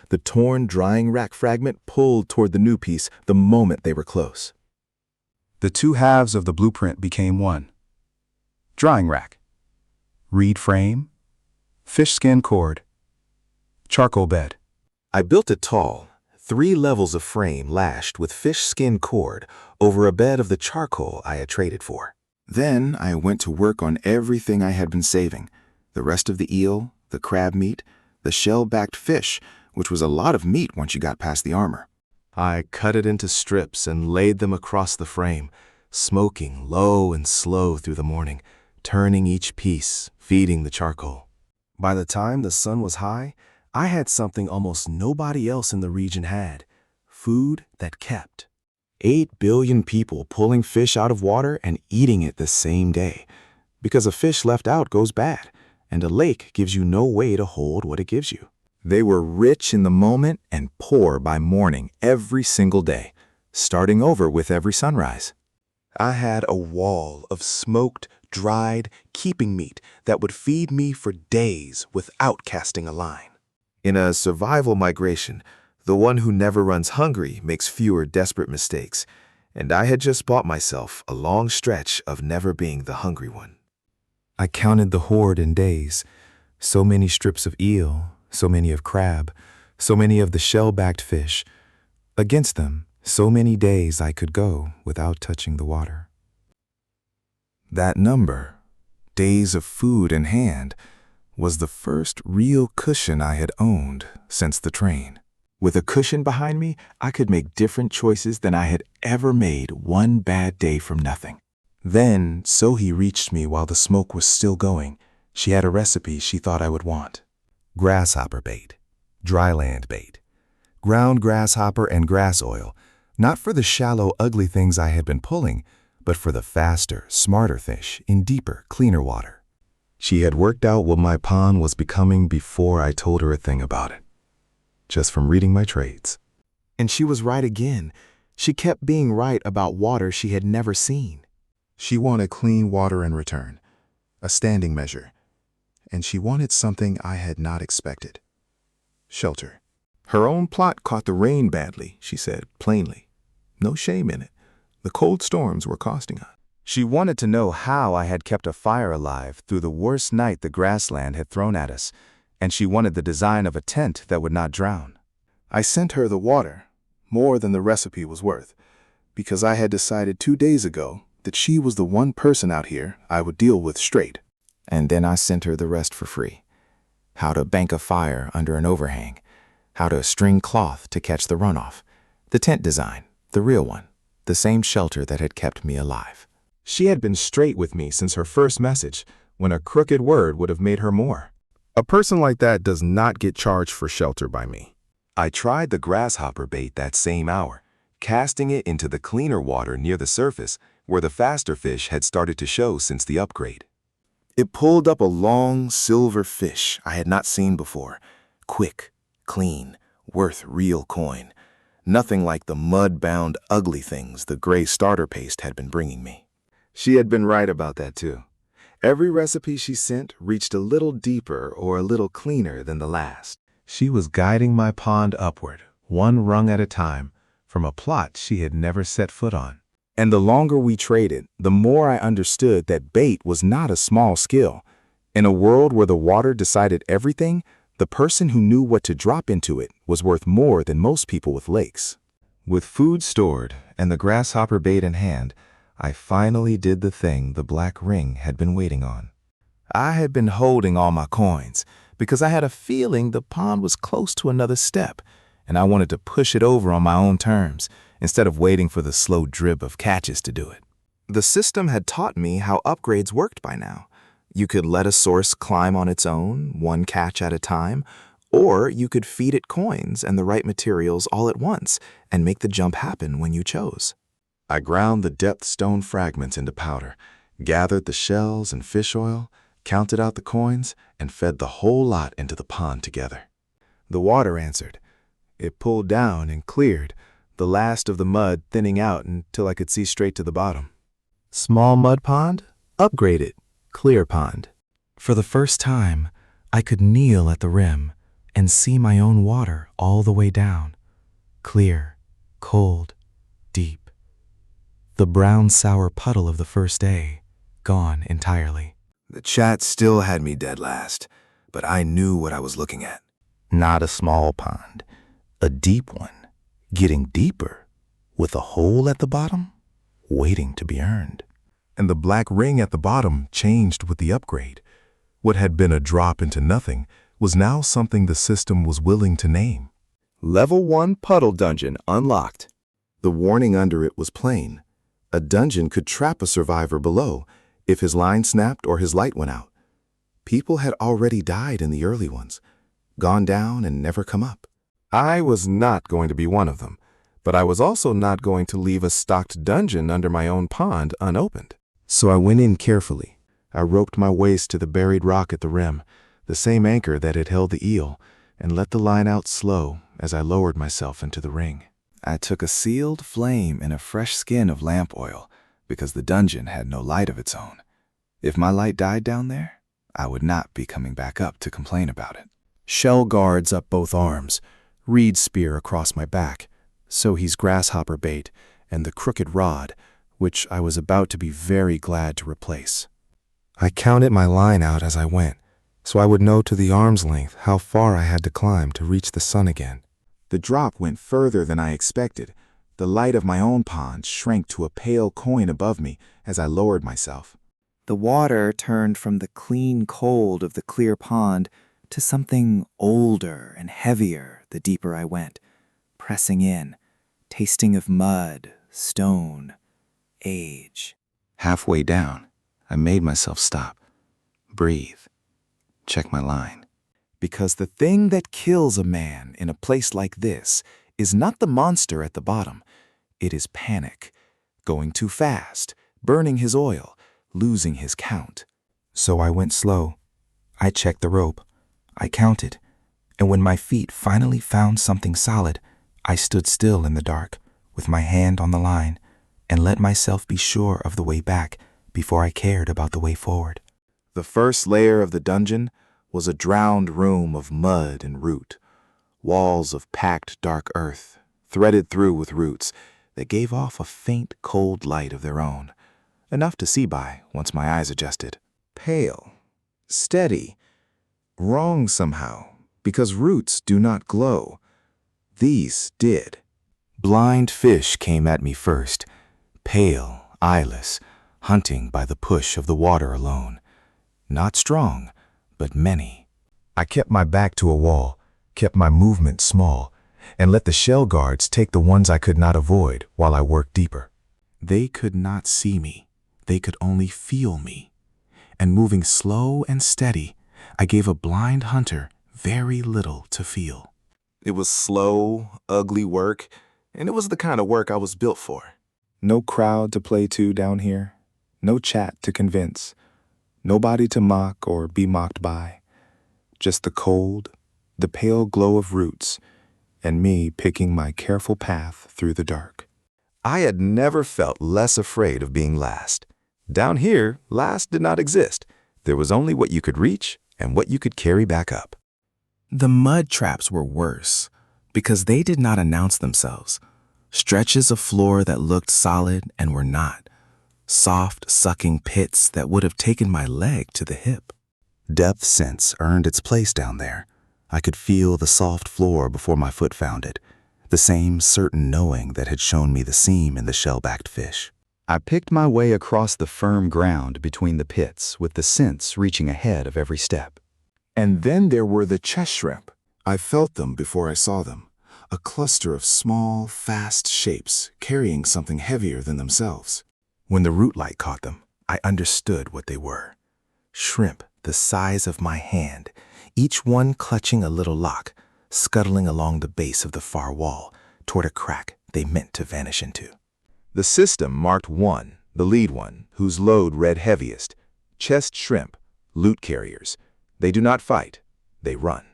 The torn drying rack fragment pulled toward the new piece the moment they were close. The two halves of the blueprint became one. Drying rack, reed frame, fish skin cord, charcoal bed. I built it tall, 3 levels of frame lashed with fish skin cord over a bed of the charcoal I had traded for. Then I went to work on everything I had been saving. The rest of the eel, the crab meat, the shell-backed fish, which was a lot of meat once you got past the armor. I cut it into strips and laid them across the frame, smoking low and slow through the morning, turning each piece, feeding the charcoal. By the time the sun was high, I had something almost nobody else in the region had: food that kept. 8 billion people pulling fish out of water and eating it the same day. Because a fish left out goes bad, and a lake gives you no way to hold what it gives you. They were rich in the moment and poor by morning every single day, starting over with every sunrise. I had a wall of smoked, dried, keeping meat that would feed me for days without casting a line. In a survival migration, the one who never runs hungry makes fewer desperate mistakes, and I had just bought myself a long stretch of never being the hungry one. I counted the hoard in days. So many strips of eel, so many of crab, so many of the shell-backed fish. Against them, so many days I could go without touching the water. That number, days of food in hand, was the first real cushion I had owned since the train. With a cushion behind me, I could make different choices than I had ever made one bad day from nothing. Then Sohi reached me while the smoke was still going. She had a recipe she thought I would want. Grasshopper bait, dryland bait, ground grasshopper and grass oil, not for the shallow, ugly things I had been pulling, but for the faster, smarter fish in deeper, cleaner water. She had worked out what my pond was becoming before I told her a thing about it, just from reading my trades. And she was right again. She kept being right about water she had never seen. She wanted clean water in return, a standing measure, and she wanted something I had not expected: shelter. Her own plot caught the rain badly, she said plainly. No shame in it. The cold storms were costing us. She wanted to know how I had kept a fire alive through the worst night the grassland had thrown at us, and she wanted the design of a tent that would not drown. I sent her the water, more than the recipe was worth, because I had decided 2 days ago that she was the one person out here I would deal with straight. And then I sent her the rest for free. How to bank a fire under an overhang, how to string cloth to catch the runoff, the tent design, the real one, the same shelter that had kept me alive. She had been straight with me since her first message, when a crooked word would have made her more. A person like that does not get charged for shelter by me. I tried the grasshopper bait that same hour, casting it into the cleaner water near the surface where the faster fish had started to show since the upgrade. It pulled up a long silver fish I had not seen before. Quick, clean, worth real coin. Nothing like the mud-bound ugly things the gray starter paste had been bringing me. She had been right about that too. Every recipe she sent reached a little deeper or a little cleaner than the last. She was guiding my pond upward, one rung at a time, from a plot she had never set foot on. And the longer we traded, the more I understood that bait was not a small skill. In a world where the water decided everything, the person who knew what to drop into it was worth more than most people with lakes. With food stored and the grasshopper bait in hand, I finally did the thing the black ring had been waiting on. I had been holding all my coins because I had a feeling the pond was close to another step, and I wanted to push it over on my own terms instead of waiting for the slow drip of catches to do it. The system had taught me how upgrades worked by now. You could let a source climb on its own, one catch at a time, or you could feed it coins and the right materials all at once and make the jump happen when you chose. I ground the depth stone fragments into powder, gathered the shells and fish oil, counted out the coins, and fed the whole lot into the pond together. The water answered. It pulled down and cleared, the last of the mud thinning out until I could see straight to the bottom. Small mud pond, upgraded, clear pond. For the first time, I could kneel at the rim and see my own water all the way down. Clear, cold, deep. The brown sour puddle of the first day, gone entirely. The chat still had me dead last, but I knew what I was looking at. Not a small pond, a deep one, getting deeper, with a hole at the bottom, waiting to be earned. And the black ring at the bottom changed with the upgrade. What had been a drop into nothing was now something the system was willing to name. Level 1 puddle dungeon unlocked. The warning under it was plain. A dungeon could trap a survivor below if his line snapped or his light went out. People had already died in the early ones, gone down and never come up. I was not going to be one of them, but I was also not going to leave a stocked dungeon under my own pond unopened. So I went in carefully. I roped my waist to the buried rock at the rim, the same anchor that had held the eel, and let the line out slow as I lowered myself into the ring. I took a sealed flame and a fresh skin of lamp oil because the dungeon had no light of its own. If my light died down there, I would not be coming back up to complain about it. Shell guards up both arms, reed spear across my back, Sohi's grasshopper bait, and the crooked rod, which I was about to be very glad to replace. I counted my line out as I went, so I would know to the arm's length how far I had to climb to reach the sun again. The drop went further than I expected. The light of my own pond shrank to a pale coin above me as I lowered myself. The water turned from the clean cold of the clear pond to something older and heavier the deeper I went, pressing in, tasting of mud, stone, age. Halfway down, I made myself stop, breathe, check my line. Because the thing that kills a man in a place like this is not the monster at the bottom. It is panic, going too fast, burning his oil, losing his count. So I went slow. I checked the rope. I counted. And when my feet finally found something solid, I stood still in the dark, with my hand on the line, and let myself be sure of the way back before I cared about the way forward. The first layer of the dungeon was a drowned room of mud and root, walls of packed dark earth, threaded through with roots that gave off a faint cold light of their own, enough to see by once my eyes adjusted. Pale, steady, wrong somehow, because roots do not glow. These did. Blind fish came at me first, pale, eyeless, hunting by the push of the water alone. Not strong, but many. I kept my back to a wall, kept my movement small, and let the shell guards take the ones I could not avoid while I worked deeper. They could not see me. They could only feel me. And moving slow and steady, I gave a blind hunter very little to feel. It was slow, ugly work, and it was the kind of work I was built for. No crowd to play to down here, no chat to convince, nobody to mock or be mocked by. Just the cold, the pale glow of roots, and me picking my careful path through the dark. I had never felt less afraid of being last. Down here, last did not exist. There was only what you could reach and what you could carry back up. The mud traps were worse because they did not announce themselves. Stretches of floor that looked solid and were not. Soft, sucking pits that would have taken my leg to the hip. Depth sense earned its place down there. I could feel the soft floor before my foot found it, the same certain knowing that had shown me the seam in the shell-backed fish. I picked my way across the firm ground between the pits with the sense reaching ahead of every step. And then there were the chest shrimp. I felt them before I saw them, a cluster of small, fast shapes carrying something heavier than themselves. When the root light caught them, I understood what they were. Shrimp the size of my hand, each one clutching a little lock, scuttling along the base of the far wall toward a crack they meant to vanish into. The system marked one, the lead one, whose load read heaviest. Chest shrimp, loot carriers. They do not fight, they run.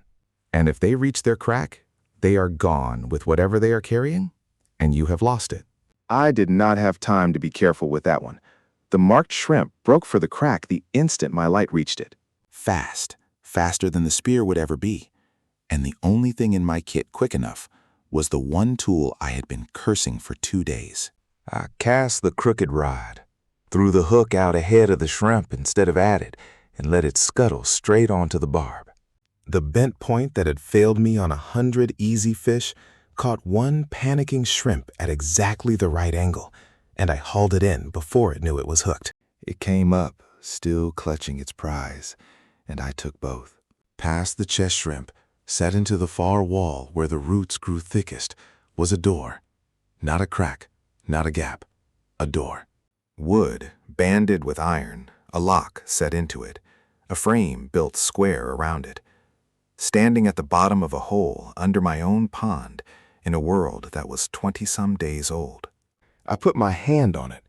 And if they reach their crack, they are gone with whatever they are carrying, and you have lost it. I did not have time to be careful with that one. The marked shrimp broke for the crack the instant my light reached it. Fast, faster than the spear would ever be. And the only thing in my kit quick enough was the one tool I had been cursing for 2 days. I cast the crooked rod, threw the hook out ahead of the shrimp instead of at it, and let it scuttle straight onto the barb. The bent point that had failed me on 100 easy fish caught one panicking shrimp at exactly the right angle, and I hauled it in before it knew it was hooked. It came up, still clutching its prize, and I took both. Past the chest shrimp, set into the far wall where the roots grew thickest, was a door. Not a crack, not a gap, a door. Wood, banded with iron, a lock set into it, a frame built square around it. Standing at the bottom of a hole under my own pond in a world that was 20-some days old. I put my hand on it,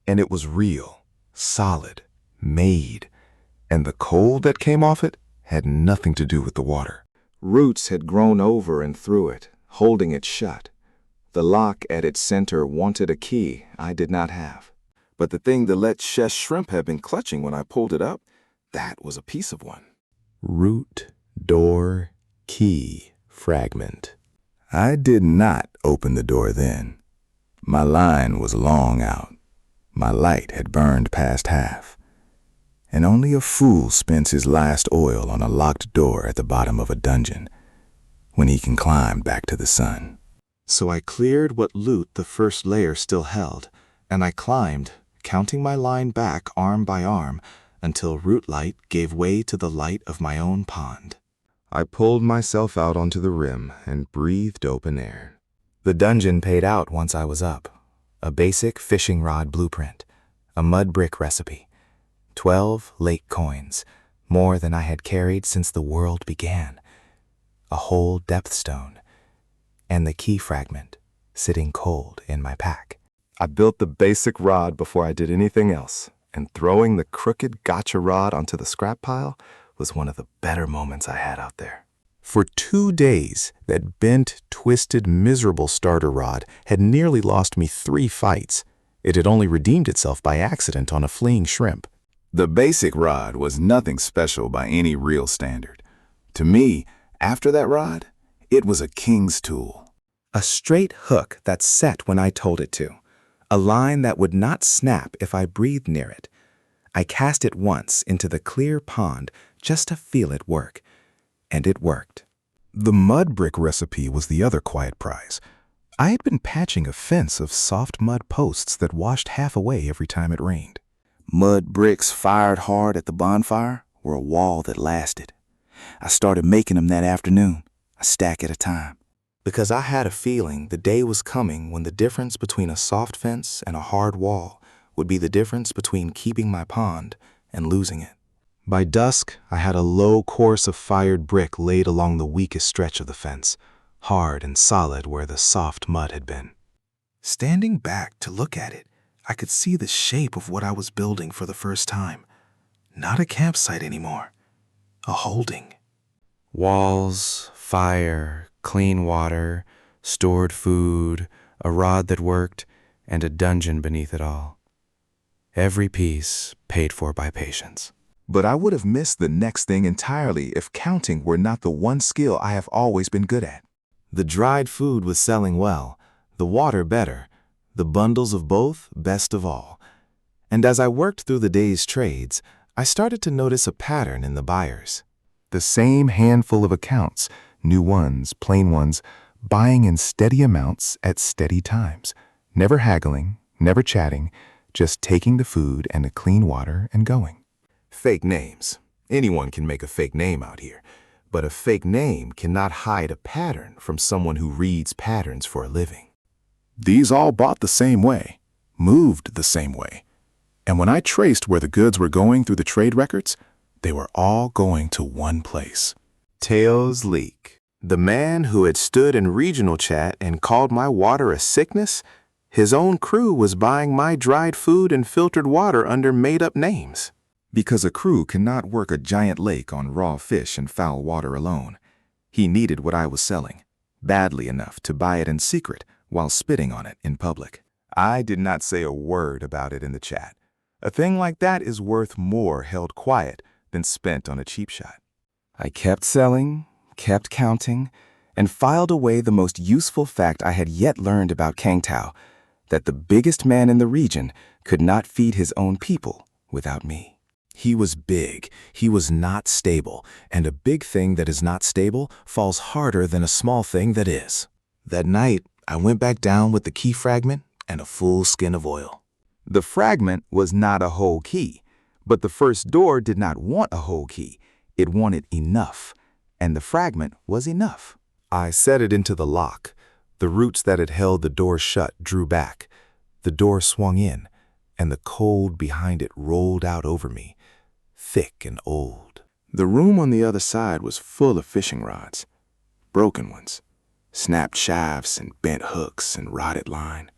and it was real, solid, made, and the cold that came off it had nothing to do with the water. Roots had grown over and through it, holding it shut. The lock at its center wanted a key I did not have. But the thing the let chest shrimp had been clutching when I pulled it up, that was a piece of one. Root, door, key, fragment. I did not open the door then. My line was long out. My light had burned past half. And only a fool spends his last oil on a locked door at the bottom of a dungeon when he can climb back to the sun. So I cleared what loot the first layer still held, and I climbed, counting my line back arm by arm, until root light gave way to the light of my own pond. I pulled myself out onto the rim and breathed open air. The dungeon paid out once I was up. A basic fishing rod blueprint, a mud brick recipe, 12 lake coins, more than I had carried since the world began, a whole depth stone, and the key fragment sitting cold in my pack. I built the basic rod before I did anything else, and throwing the crooked gotcha rod onto the scrap pile was one of the better moments I had out there. For 2 days, that bent, twisted, miserable starter rod had nearly lost me 3 fights. It had only redeemed itself by accident on a fleeing shrimp. The basic rod was nothing special by any real standard. To me, after that rod, it was a king's tool. A straight hook that set when I told it to. A line that would not snap if I breathed near it. I cast it once into the clear pond just to feel it work. And it worked. The mud brick recipe was the other quiet prize. I had been patching a fence of soft mud posts that washed half away every time it rained. Mud bricks fired hard at the bonfire were a wall that lasted. I started making them that afternoon, a stack at a time. Because I had a feeling the day was coming when the difference between a soft fence and a hard wall would be the difference between keeping my pond and losing it. By dusk, I had a low course of fired brick laid along the weakest stretch of the fence, hard and solid where the soft mud had been. Standing back to look at it, I could see the shape of what I was building for the first time. Not a campsite anymore, a holding. Walls, fire, clean water, stored food, a rod that worked, and a dungeon beneath it all. Every piece paid for by patience. But I would have missed the next thing entirely if counting were not the one skill I have always been good at. The dried food was selling well, the water better, the bundles of both best of all. And as I worked through the day's trades, I started to notice a pattern in the buyers. The same handful of accounts, new ones, plain ones, buying in steady amounts at steady times, never haggling, never chatting, just taking the food and the clean water and going. Fake names. Anyone can make a fake name out here. but a fake name cannot hide a pattern from someone who reads patterns for a living. These all bought the same way, moved the same way. And when I traced where the goods were going through the trade records, they were all going to one place. Teao's leak. The man who had stood in regional chat and called my water a sickness, his own crew was buying my dried food and filtered water under made-up names. Because a crew cannot work a giant lake on raw fish and foul water alone. He needed what I was selling, badly enough to buy it in secret while spitting on it in public. I did not say a word about it in the chat. A thing like that is worth more held quiet than spent on a cheap shot. I kept selling, kept counting, and filed away the most useful fact I had yet learned about Kang Teao, that the biggest man in the region could not feed his own people without me. He was big, he was not stable, and a big thing that is not stable falls harder than a small thing that is. That night, I went back down with the key fragment and a full skin of oil. The fragment was not a whole key, but the first door did not want a whole key. It wanted enough, and the fragment was enough. I set it into the lock. The roots that had held the door shut drew back. The door swung in, and the cold behind it rolled out over me, thick and old. The room on the other side was full of fishing rods, broken ones, snapped shafts and bent hooks and rotted line.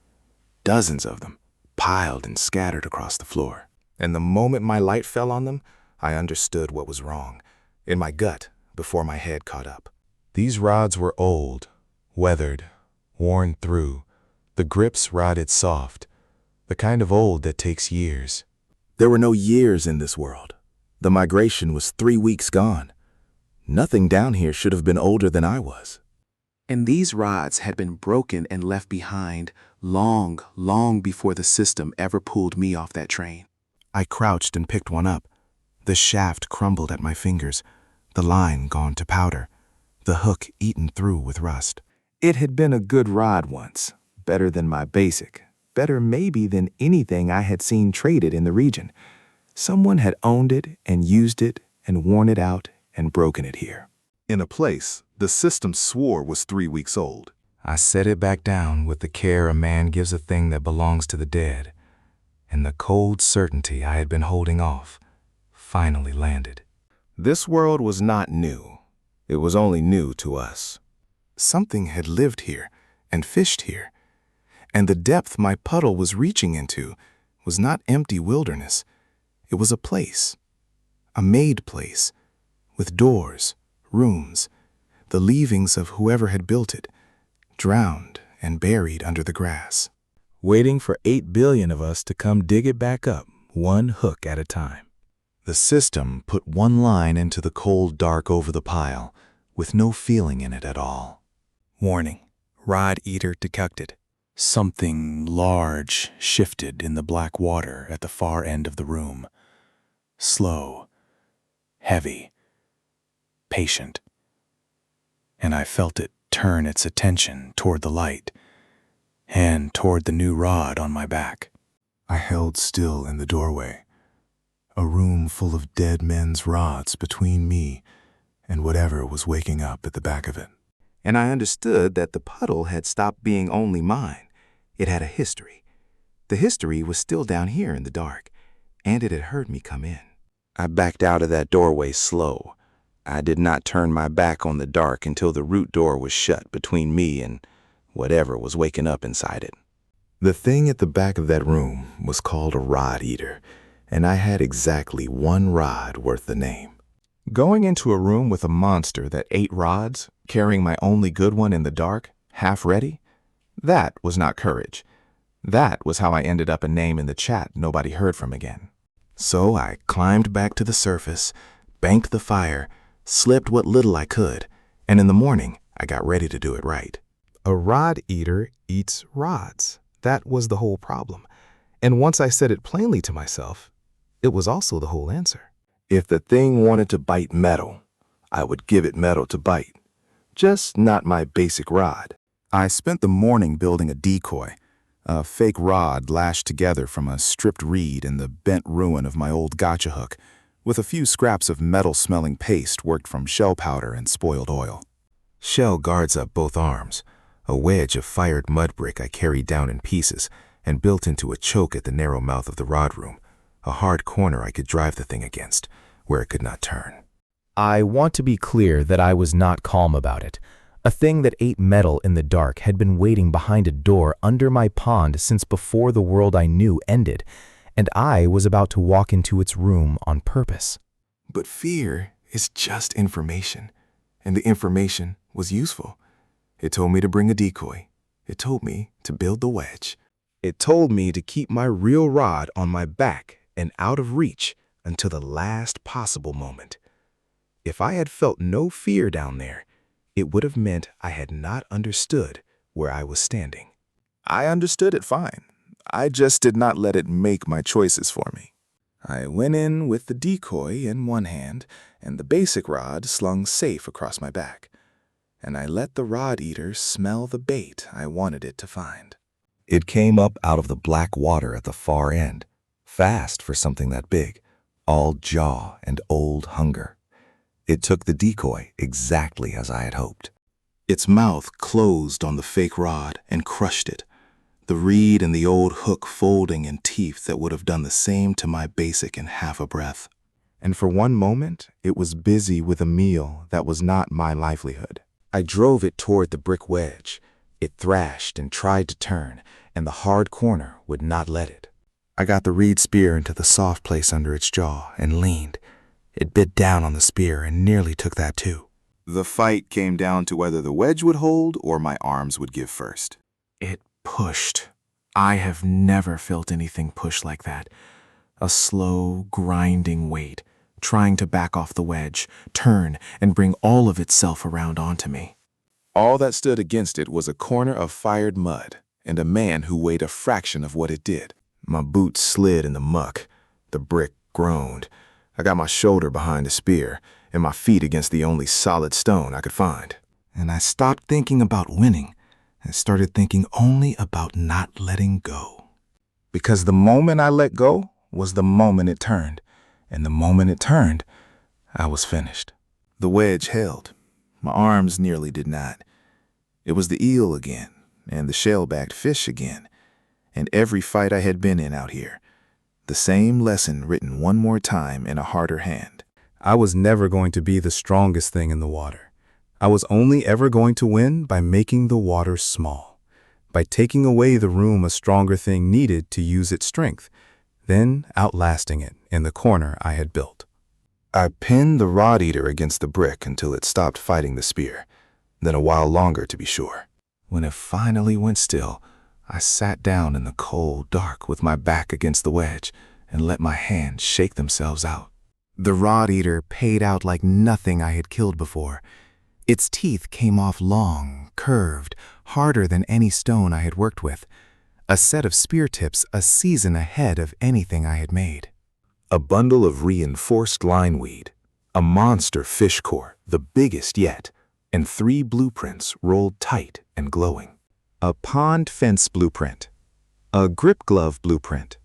Dozens of them, piled and scattered across the floor. And the moment my light fell on them, I understood what was wrong, in my gut, before my head caught up. These rods were old, weathered, worn through. The grips rotted soft, the kind of old that takes years. There were no years in this world. The migration was 3 weeks gone. Nothing down here should have been older than I was. And these rods had been broken and left behind long, long before the system ever pulled me off that train. I crouched and picked one up. The shaft crumbled at my fingers, the line gone to powder, the hook eaten through with rust. It had been a good rod once, better than my basic, better maybe than anything I had seen traded in the region. Someone had owned it and used it and worn it out and broken it here. In a place the system swore was 3 weeks old. I set it back down with the care a man gives a thing that belongs to the dead, and the cold certainty I had been holding off finally landed. This world was not new. It was only new to us. Something had lived here and fished here, and the depth my puddle was reaching into was not empty wilderness. It was a place, a made place, with doors, rooms, the leavings of whoever had built it, drowned and buried under the grass, waiting for 8 billion of us to come dig it back up, one hook at a time. The system put one line into the cold dark over the pile, with no feeling in it at all. Warning, rod eater detected. Something large shifted in the black water at the far end of the room. Slow, heavy, patient. And I felt it turn its attention toward the light and toward the new rod on my back. I held still in the doorway, a room full of dead men's rods between me and whatever was waking up at the back of it. And I understood that the puddle had stopped being only mine. It had a history. The history was still down here in the dark, and it had heard me come in. I backed out of that doorway slow. I did not turn my back on the dark until the root door was shut between me and whatever was waking up inside it. The thing at the back of that room was called a rod eater, and I had exactly one rod worth the name. Going into a room with a monster that ate rods, carrying my only good one in the dark, half ready, that was not courage. That was how I ended up a name in the chat nobody heard from again. So I climbed back to the surface, banked the fire, slipped what little I could, and in the morning I got ready to do it right. A rod eater eats rods. That was the whole problem. And once I said it plainly to myself, it was also the whole answer. If the thing wanted to bite metal, I would give it metal to bite. Just not my basic rod. I spent the morning building a decoy, a fake rod lashed together from a stripped reed and the bent ruin of my old gotcha hook, with a few scraps of metal-smelling paste worked from shell powder and spoiled oil. Shell guards up both arms, a wedge of fired mud brick I carried down in pieces and built into a choke at the narrow mouth of the rod room, a hard corner I could drive the thing against, where it could not turn. I want to be clear that I was not calm about it. A thing that ate metal in the dark had been waiting behind a door under my pond since before the world I knew ended, and I was about to walk into its room on purpose. But fear is just information, and the information was useful. It told me to bring a decoy. It told me to build the wedge. It told me to keep my real rod on my back and out of reach until the last possible moment. If I had felt no fear down there, it would have meant I had not understood where I was standing. I understood it fine. I just did not let it make my choices for me. I went in with the decoy in one hand and the basic rod slung safe across my back, and I let the rod eater smell the bait I wanted it to find. It came up out of the black water at the far end, fast for something that big, all jaw and old hunger. It took the decoy exactly as I had hoped. Its mouth closed on the fake rod and crushed it, the reed and the old hook folding in teeth that would have done the same to my basic in half a breath. And for one moment, it was busy with a meal that was not my livelihood. I drove it toward the brick wedge. It thrashed and tried to turn, and the hard corner would not let it. I got the reed spear into the soft place under its jaw and leaned. It bit down on the spear and nearly took that too. The fight came down to whether the wedge would hold or my arms would give first. It pushed. I have never felt anything push like that. A slow, grinding weight, trying to back off the wedge, turn, and bring all of itself around onto me. All that stood against it was a corner of fired mud and a man who weighed a fraction of what it did. My boots slid in the muck. The brick groaned. I got my shoulder behind the spear and my feet against the only solid stone I could find. And I stopped thinking about winning and started thinking only about not letting go. Because the moment I let go was the moment it turned, and the moment it turned, I was finished. The wedge held. My arms nearly did not. It was the eel again, and the shell-backed fish again, and every fight I had been in out here. The same lesson written one more time in a harder hand. I was never going to be the strongest thing in the water. I was only ever going to win by making the water small, by taking away the room a stronger thing needed to use its strength, then outlasting it in the corner I had built. I pinned the rod eater against the brick until it stopped fighting the spear, then a while longer to be sure. When it finally went still, I sat down in the cold dark with my back against the wedge and let my hands shake themselves out. The rod eater paid out like nothing I had killed before. Its teeth came off long, curved, harder than any stone I had worked with. A set of spear tips a season ahead of anything I had made. A bundle of reinforced lineweed, a monster fish core, the biggest yet, and 3 blueprints rolled tight and glowing. A pond fence blueprint, a grip glove blueprint,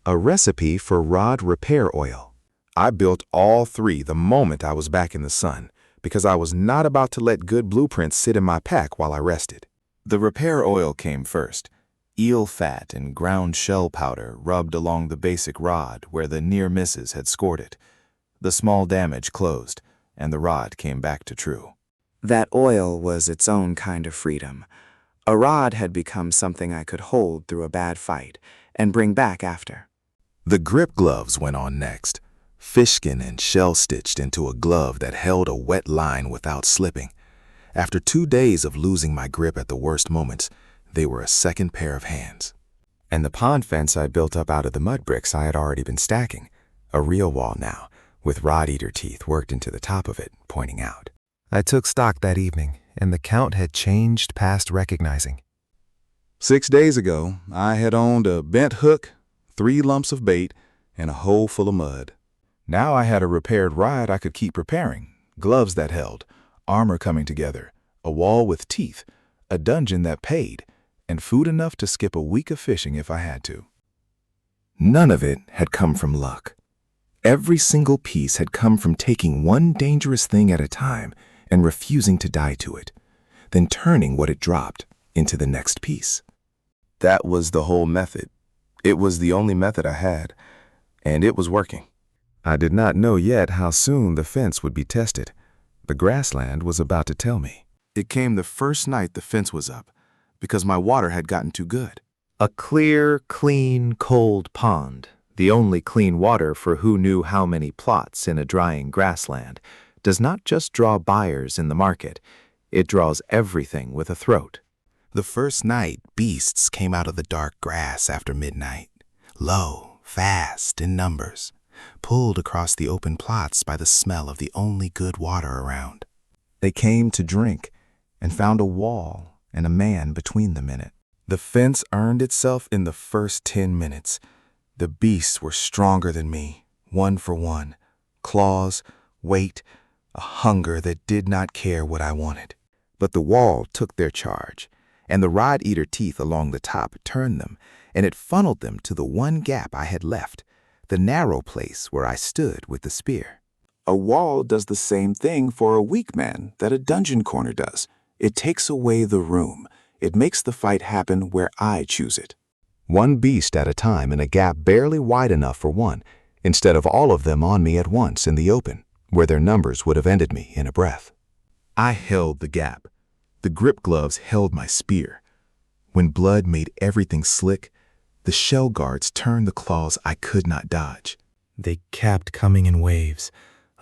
a recipe for rod repair oil. I built all 3 the moment I was back in the sun, because I was not about to let good blueprints sit in my pack while I rested. The repair oil came first. Eel fat and ground shell powder rubbed along the basic rod where the near misses had scored it. The small damage closed, and the rod came back to true. That oil was its own kind of freedom. A rod had become something I could hold through a bad fight and bring back after. The grip gloves went on next, fishskin and shell-stitched into a glove that held a wet line without slipping. After 2 days of losing my grip at the worst moments, they were a second pair of hands. And the pond fence I built up out of the mud bricks I had already been stacking, a real wall now, with rod-eater teeth worked into the top of it, pointing out. I took stock that evening, and the count had changed past recognizing. 6 days ago, I had owned a bent hook, 3 lumps of bait, and a hole full of mud. Now I had a repaired rod I could keep repairing, gloves that held, armor coming together, a wall with teeth, a dungeon that paid, and food enough to skip a week of fishing if I had to. None of it had come from luck. Every single piece had come from taking one dangerous thing at a time and refusing to die to it, then turning what it dropped into the next piece. That was the whole method. It was the only method I had, and it was working. I did not know yet how soon the fence would be tested. The grassland was about to tell me. It came the first night the fence was up, because my water had gotten too good. A clear, clean, cold pond, the only clean water for who knew how many plots in a drying grassland, does not just draw buyers in the market, it draws everything with a throat. The first night, beasts came out of the dark grass after midnight, low, fast, in numbers, pulled across the open plots by the smell of the only good water around. They came to drink and found a wall and a man between them in it. The fence earned itself in the first 10 minutes. The beasts were stronger than me, one for one, claws, weight, a hunger that did not care what I wanted. But the wall took their charge, and the rod-eater teeth along the top turned them, and it funneled them to the one gap I had left, the narrow place where I stood with the spear. A wall does the same thing for a weak man that a dungeon corner does. It takes away the room. It makes the fight happen where I choose it. One beast at a time in a gap barely wide enough for one, instead of all of them on me at once in the open, where their numbers would have ended me in a breath. I held the gap. The grip gloves held my spear. When blood made everything slick, the shell guards turned the claws I could not dodge. They kept coming in waves,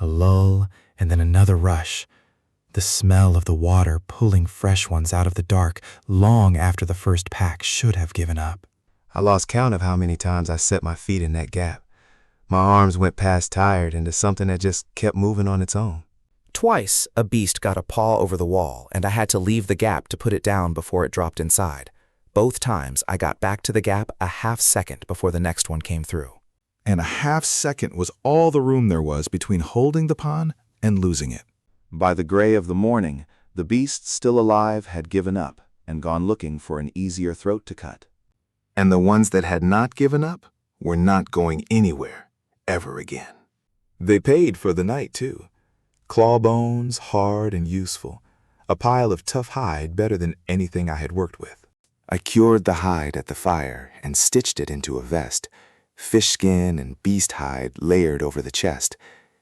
a lull and then another rush, the smell of the water pulling fresh ones out of the dark long after the first pack should have given up. I lost count of how many times I set my feet in that gap. My arms went past tired into something that just kept moving on its own. Twice, a beast got a paw over the wall, and I had to leave the gap to put it down before it dropped inside. Both times, I got back to the gap a half-second before the next one came through. And a half-second was all the room there was between holding the pawn and losing it. By the gray of the morning, the beasts still alive had given up and gone looking for an easier throat to cut. And the ones that had not given up were not going anywhere ever again. They paid for the night, too. Claw bones, hard and useful. A pile of tough hide better than anything I had worked with. I cured the hide at the fire and stitched it into a vest. Fish skin and beast hide layered over the chest,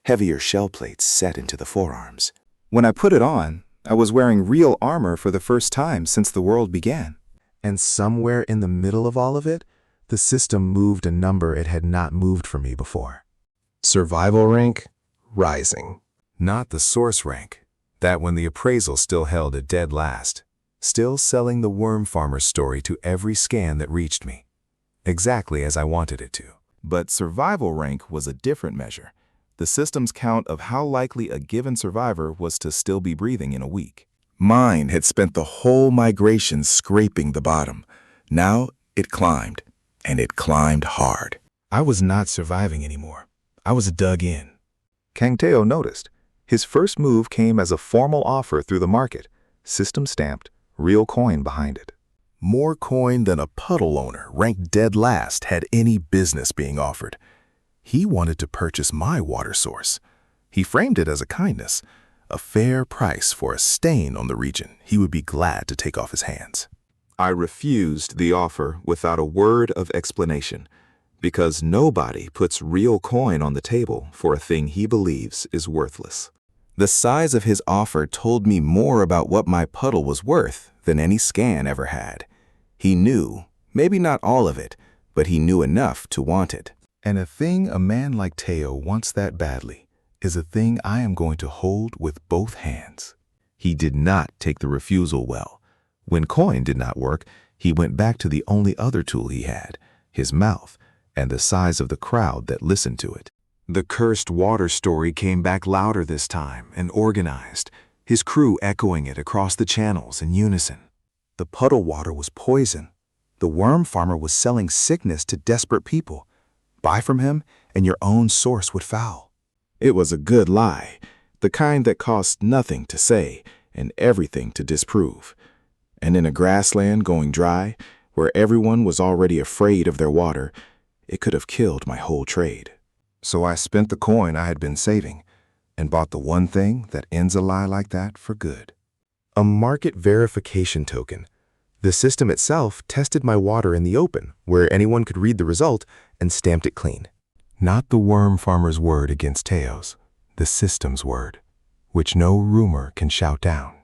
heavier shell plates set into the forearms. When I put it on, I was wearing real armor for the first time since the world began. And somewhere in the middle of all of it, the system moved a number it had not moved for me before. Survival rank, rising. Not the source rank, that when the appraisal still held a dead last. Still selling the worm farmer's story to every scan that reached me. Exactly as I wanted it to. But survival rank was a different measure. The system's count of how likely a given survivor was to still be breathing in a week. Mine had spent the whole migration scraping the bottom. Now it climbed, and it climbed hard. I was not surviving anymore. I was dug in. Kang Teao noticed. His first move came as a formal offer through the market, system stamped, real coin behind it. More coin than a puddle owner ranked dead last had any business being offered. He wanted to purchase my water source. He framed it as a kindness, a fair price for a stain on the region he would be glad to take off his hands. I refused the offer without a word of explanation, because nobody puts real coin on the table for a thing he believes is worthless. The size of his offer told me more about what my puddle was worth than any scan ever had. He knew, maybe not all of it, but he knew enough to want it. And a thing a man like Teao wants that badly is a thing I am going to hold with both hands. He did not take the refusal well. When coin did not work, he went back to the only other tool he had, his mouth, and the size of the crowd that listened to it. The cursed water story came back louder this time and organized, his crew echoing it across the channels in unison. The puddle water was poison. The worm farmer was selling sickness to desperate people. Buy from him, and your own source would foul. It was a good lie, the kind that cost nothing to say and everything to disprove. And in a grassland going dry, where everyone was already afraid of their water, it could have killed my whole trade. So I spent the coin I had been saving and bought the one thing that ends a lie like that for good. A market verification token. The system itself tested my water in the open, where anyone could read the result, and stamped it clean. Not the worm farmer's word against Teo's, the system's word, which no rumor can shout down.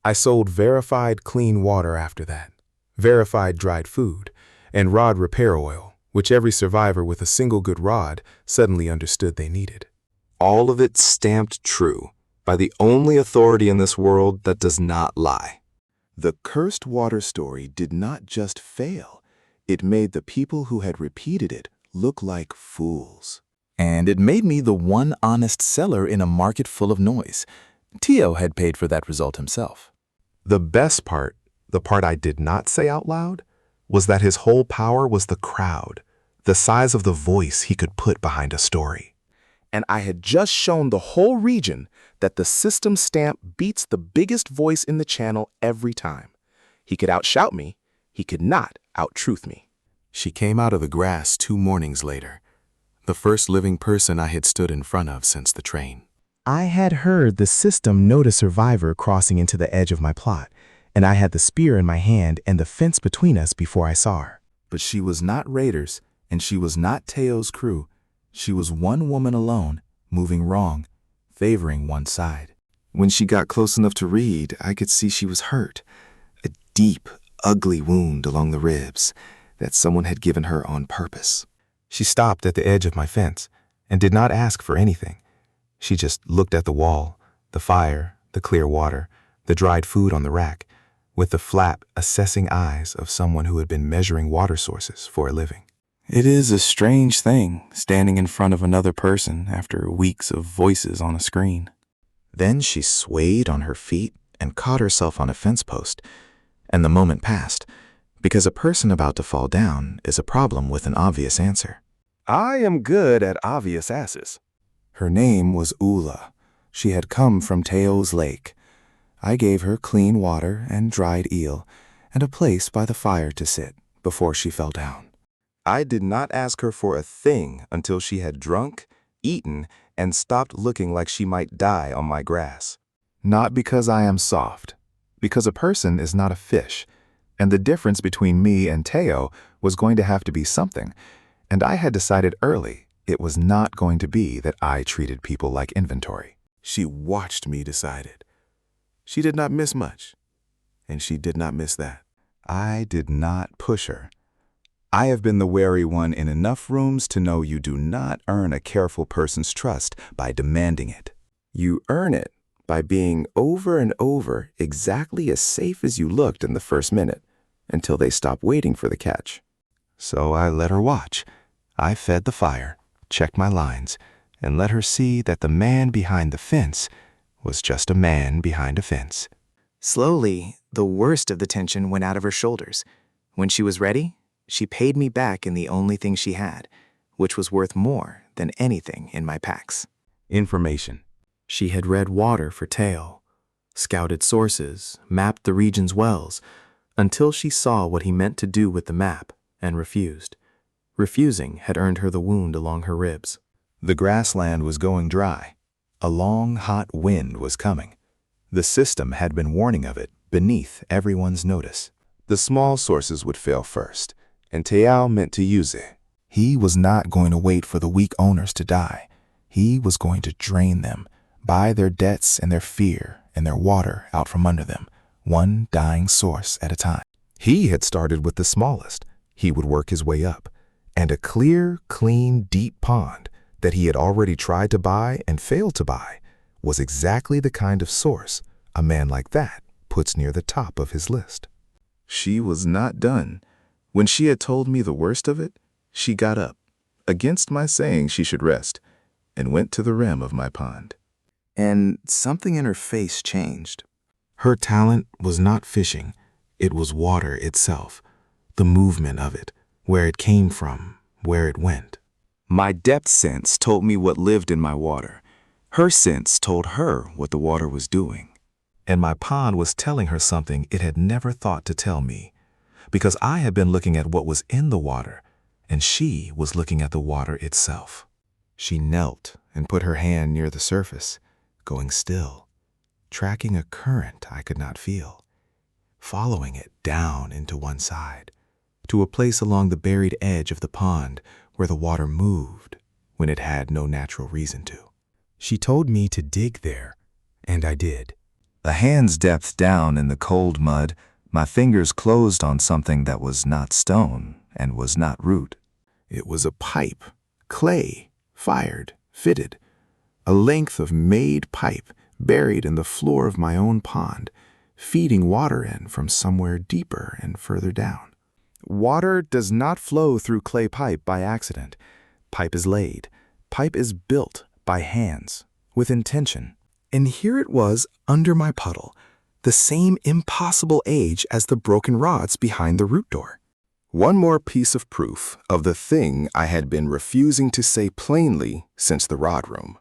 I sold verified clean water after that, verified dried food, and rod repair oil, which every survivor with a single good rod suddenly understood they needed. All of it stamped true by the only authority in this world that does not lie. The cursed water story did not just fail. It made the people who had repeated it look like fools. And it made me the one honest seller in a market full of noise. Teao had paid for that result himself. The best part, the part I did not say out loud, was that his whole power was the crowd, the size of the voice he could put behind a story. And I had just shown the whole region that the system stamp beats the biggest voice in the channel every time. He could outshout me, he could not outtruth me. She came out of the grass 2 mornings later, the first living person I had stood in front of since the train. I had heard the system note a survivor crossing into the edge of my plot, and I had the spear in my hand and the fence between us before I saw her. But she was not raiders, and she was not Teo's crew. She was one woman alone, moving wrong, favoring one side. When she got close enough to read, I could see she was hurt. A deep, ugly wound along the ribs that someone had given her on purpose. She stopped at the edge of my fence and did not ask for anything. She just looked at the wall, the fire, the clear water, the dried food on the rack, with the flat, assessing eyes of someone who had been measuring water sources for a living. It is a strange thing, standing in front of another person after weeks of voices on a screen. Then she swayed on her feet and caught herself on a fence post, and the moment passed, because a person about to fall down is a problem with an obvious answer. I am good at obvious asses. Her name was Oola. She had come from Teo's lake. I gave her clean water and dried eel, and a place by the fire to sit before she fell down. I did not ask her for a thing until she had drunk, eaten, and stopped looking like she might die on my grass. Not because I am soft, because a person is not a fish, and the difference between me and Teao was going to have to be something, and I had decided early it was not going to be that I treated people like inventory. She watched me decide it. She did not miss much, and she did not miss that. I did not push her. I have been the wary one in enough rooms to know you do not earn a careful person's trust by demanding it. You earn it by being over and over exactly as safe as you looked in the first minute, until they stop waiting for the catch. So I let her watch. I fed the fire, checked my lines, and let her see that the man behind the fence was just a man behind a fence. Slowly, the worst of the tension went out of her shoulders. When she was ready, she paid me back in the only thing she had, which was worth more than anything in my packs. Information. She had read water for Teao, scouted sources, mapped the region's wells, until she saw what he meant to do with the map and refused. Refusing had earned her the wound along her ribs. The grassland was going dry. A long, hot wind was coming. The system had been warning of it beneath everyone's notice. The small sources would fail first, and Teao meant to use it. He was not going to wait for the weak owners to die. He was going to drain them, buy their debts and their fear and their water out from under them, one dying source at a time. He had started with the smallest. He would work his way up. And a clear, clean, deep pond that he had already tried to buy and failed to buy was exactly the kind of source a man like that puts near the top of his list. She was not done. When she had told me the worst of it, she got up, against my saying she should rest, and went to the rim of my pond. And something in her face changed. Her talent was not fishing, it was water itself, the movement of it, where it came from, where it went. My depth sense told me what lived in my water. Her sense told her what the water was doing. And my pond was telling her something it had never thought to tell me, because I had been looking at what was in the water, and she was looking at the water itself. She knelt and put her hand near the surface, going still, tracking a current I could not feel, following it down into one side, to a place along the buried edge of the pond where the water moved when it had no natural reason to. She told me to dig there, and I did. A hand's depth down in the cold mud, my fingers closed on something that was not stone and was not root. It was a pipe, clay, fired, fitted, a length of made pipe buried in the floor of my own pond, feeding water in from somewhere deeper and further down. Water does not flow through clay pipe by accident. Pipe is laid. Pipe is built by hands, with intention. And here it was under my puddle, the same impossible age as the broken rods behind the root door. One more piece of proof of the thing I had been refusing to say plainly since the rod room.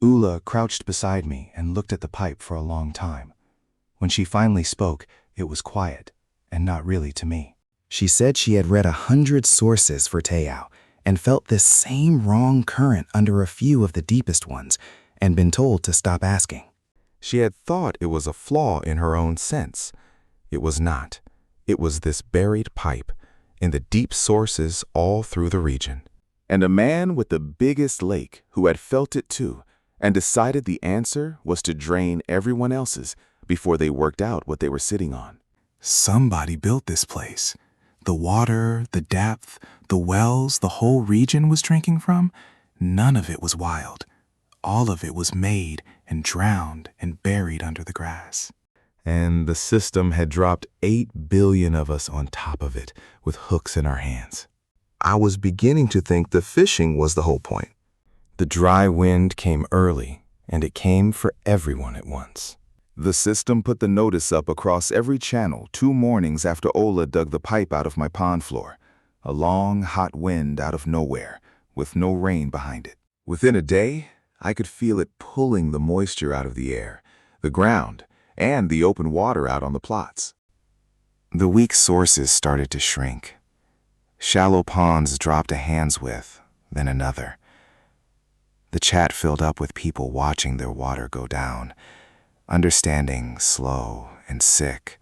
Oola crouched beside me and looked at the pipe for a long time. When she finally spoke, it was quiet, and not really to me. She said she had read 100 sources for Teao and felt this same wrong current under a few of the deepest ones and been told to stop asking. She had thought it was a flaw in her own sense. It was not. It was this buried pipe in the deep sources all through the region. And a man with the biggest lake who had felt it too and decided the answer was to drain everyone else's before they worked out what they were sitting on. Somebody built this place. The water, the depth, the wells the whole region was drinking from, none of it was wild. All of it was made and drowned and buried under the grass. And the system had dropped 8 billion of us on top of it with hooks in our hands. I was beginning to think the fishing was the whole point. The dry wind came early, and it came for everyone at once. The system put the notice up across every channel 2 mornings after Oola dug the pipe out of my pond floor. A long, hot wind out of nowhere, with no rain behind it. Within a day, I could feel it pulling the moisture out of the air, the ground, and the open water out on the plots. The weak sources started to shrink. Shallow ponds dropped a hand's width, then another. The chat filled up with people watching their water go down, understanding, slow and sick,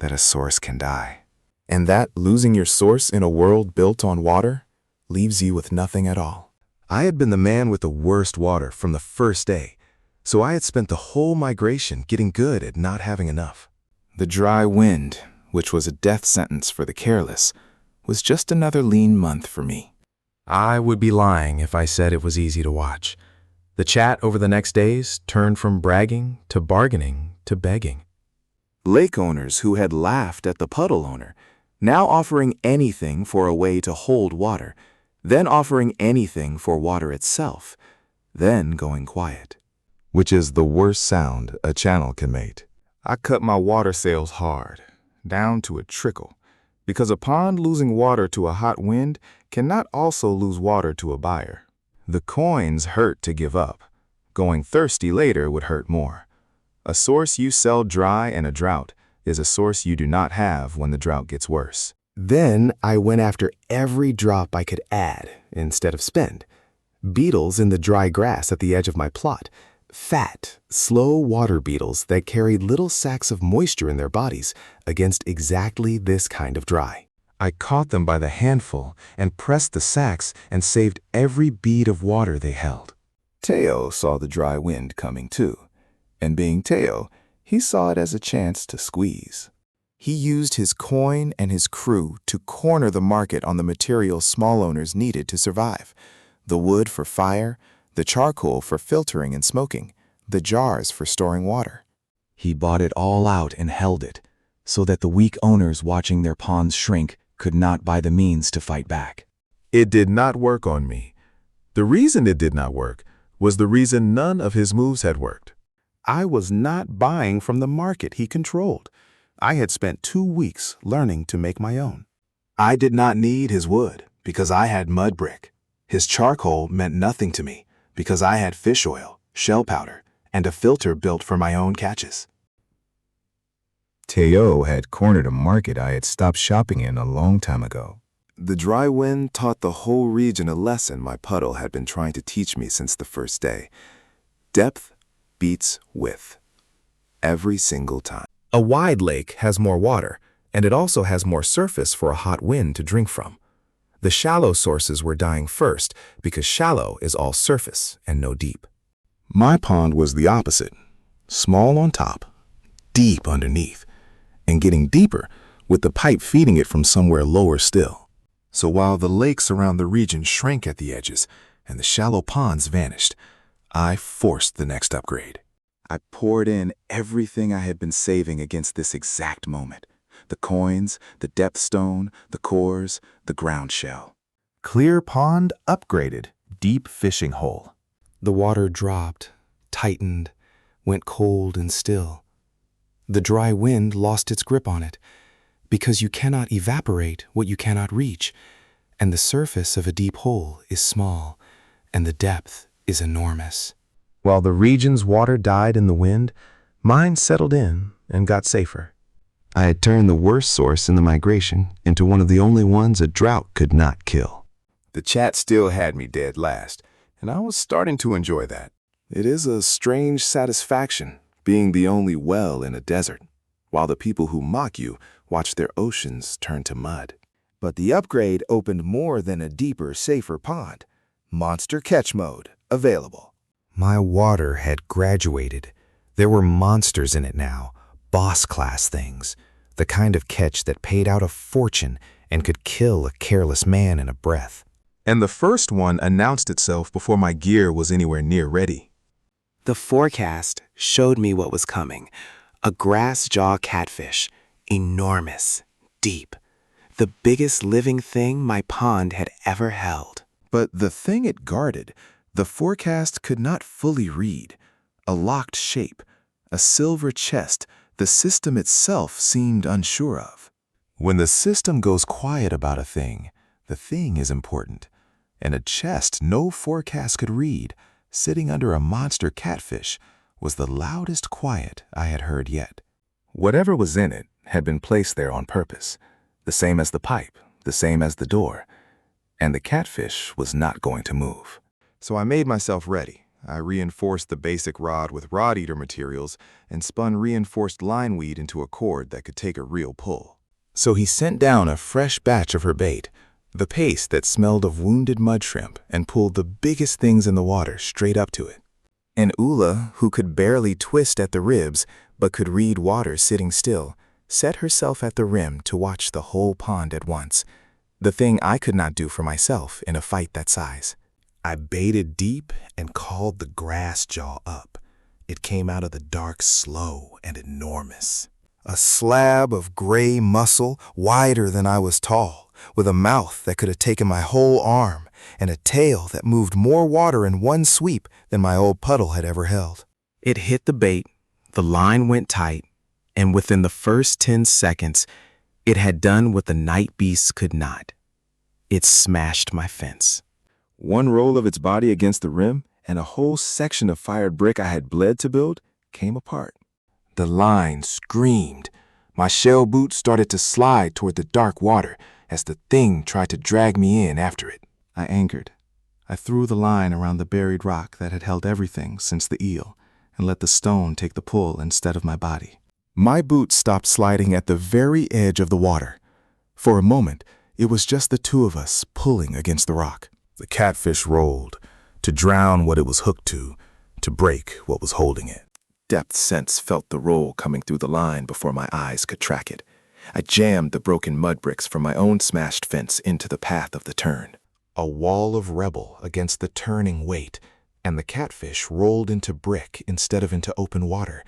that a source can die. And that losing your source in a world built on water leaves you with nothing at all. I had been the man with the worst water from the first day, so I had spent the whole migration getting good at not having enough. The dry wind, which was a death sentence for the careless, was just another lean month for me. I would be lying if I said it was easy to watch. The chat over the next days turned from bragging to bargaining to begging. Lake owners who had laughed at the puddle owner, now offering anything for a way to hold water, then offering anything for water itself, then going quiet. Which is the worst sound a channel can make. I cut my water sails hard, down to a trickle, because a pond losing water to a hot wind cannot also lose water to a buyer. The coins hurt to give up. Going thirsty later would hurt more. A source you sell dry in a drought is a source you do not have when the drought gets worse. Then I went after every drop I could add instead of spend. Beetles in the dry grass at the edge of my plot. Fat, slow water beetles that carried little sacs of moisture in their bodies against exactly this kind of dry. I caught them by the handful and pressed the sacs and saved every bead of water they held. Teao saw the dry wind coming too, and being Teao, he saw it as a chance to squeeze. He used his coin and his crew to corner the market on the materials small owners needed to survive. The wood for fire, the charcoal for filtering and smoking, the jars for storing water. He bought it all out and held it, so that the weak owners watching their ponds shrink could not buy the means to fight back. It did not work on me. The reason it did not work was the reason none of his moves had worked. I was not buying from the market he controlled. I had spent 2 weeks learning to make my own. I did not need his wood because I had mud brick. His charcoal meant nothing to me because I had fish oil, shell powder, and a filter built for my own catches. Teao had cornered a market I had stopped shopping in a long time ago. The dry wind taught the whole region a lesson my puddle had been trying to teach me since the first day. Depth beats width. Every single time. A wide lake has more water, and it also has more surface for a hot wind to drink from. The shallow sources were dying first because shallow is all surface and no deep. My pond was the opposite. Small on top, deep underneath, and getting deeper with the pipe feeding it from somewhere lower still. So while the lakes around the region shrank at the edges and the shallow ponds vanished, I forced the next upgrade. I poured in everything I had been saving against this exact moment. The coins, the depth stone, the cores, the ground shell. Clear pond upgraded. Deep fishing hole. The water dropped, tightened, went cold and still. The dry wind lost its grip on it, because you cannot evaporate what you cannot reach, and the surface of a deep hole is small, and the depth is enormous. While the region's water died in the wind, mine settled in and got safer. I had turned the worst source in the migration into one of the only ones a drought could not kill. The chat still had me dead last, and I was starting to enjoy that. It is a strange satisfaction, being the only well in a desert, while the people who mock you watch their oceans turn to mud. But the upgrade opened more than a deeper, safer pond. Monster catch mode available. My water had graduated. There were monsters in it now, boss-class things, the kind of catch that paid out a fortune and could kill a careless man in a breath. And the first one announced itself before my gear was anywhere near ready. The forecast showed me what was coming. A grass jaw catfish, enormous, deep, the biggest living thing my pond had ever held. But the thing it guarded, the forecast could not fully read. A locked shape, a silver chest, the system itself seemed unsure of. When the system goes quiet about a thing, the thing is important. And a chest no forecast could read, sitting under a monster catfish, was the loudest quiet I had heard yet. Whatever was in it had been placed there on purpose, the same as the pipe, the same as the door, and the catfish was not going to move. So I made myself ready. I reinforced the basic rod with rod eater materials and spun reinforced lineweed into a cord that could take a real pull. So he sent down a fresh batch of her bait, the paste that smelled of wounded mud shrimp, and pulled the biggest things in the water straight up to it. And Oola, who could barely twist at the ribs but could read water sitting still, set herself at the rim to watch the whole pond at once, the thing I could not do for myself in a fight that size. I baited deep and called the grass jaw up. It came out of the dark slow and enormous. A slab of gray muscle wider than I was tall, with a mouth that could have taken my whole arm, and a tail that moved more water in one sweep than my old puddle had ever held. It hit the bait, the line went tight, and within the first 10 seconds, it had done what the night beasts could not. It smashed my fence. One roll of its body against the rim, and a whole section of fired brick I had bled to build came apart. The line screamed. My shell boot started to slide toward the dark water as the thing tried to drag me in after it. I anchored. I threw the line around the buried rock that had held everything since the eel, and let the stone take the pull instead of my body. My boot stopped sliding at the very edge of the water. For a moment, it was just the two of us pulling against the rock. The catfish rolled, to drown what it was hooked to break what was holding it. Depth sense felt the roll coming through the line before my eyes could track it. I jammed the broken mud bricks from my own smashed fence into the path of the turn. A wall of rubble against the turning weight, and the catfish rolled into brick instead of into open water,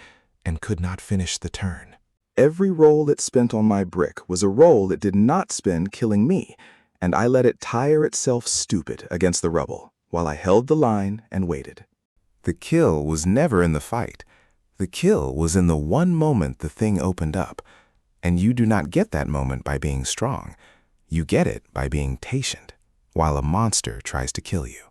and could not finish the turn. Every roll it spent on my brick was a roll it did not spend killing me, and I let it tire itself stupid against the rubble, while I held the line and waited. The kill was never in the fight. The kill was in the one moment the thing opened up, and you do not get that moment by being strong. You get it by being patient, while a monster tries to kill you.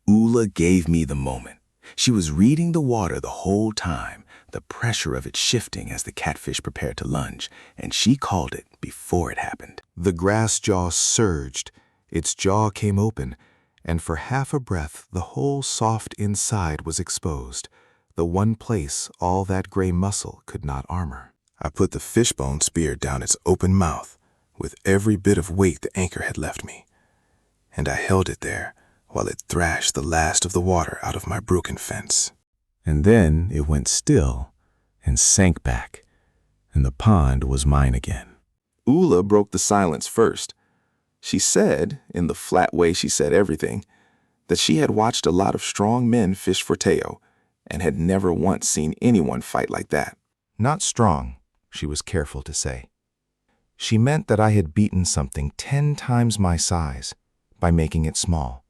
Oola gave me the moment. She was reading the water the whole time, the pressure of it shifting as the catfish prepared to lunge, and she called it before it happened. The grass jaw surged, its jaw came open, and for half a breath the whole soft inside was exposed, the one place all that gray muscle could not armor. I put the fishbone spear down its open mouth, with every bit of weight the anchor had left me, and I held it there while it thrashed the last of the water out of my broken fence. And then it went still and sank back, and the pond was mine again. Oola broke the silence first. She said, in the flat way she said everything, that she had watched a lot of strong men fish for Teao and had never once seen anyone fight like that. Not strong, she was careful to say. She meant that I had beaten something 10 times my size by making it small,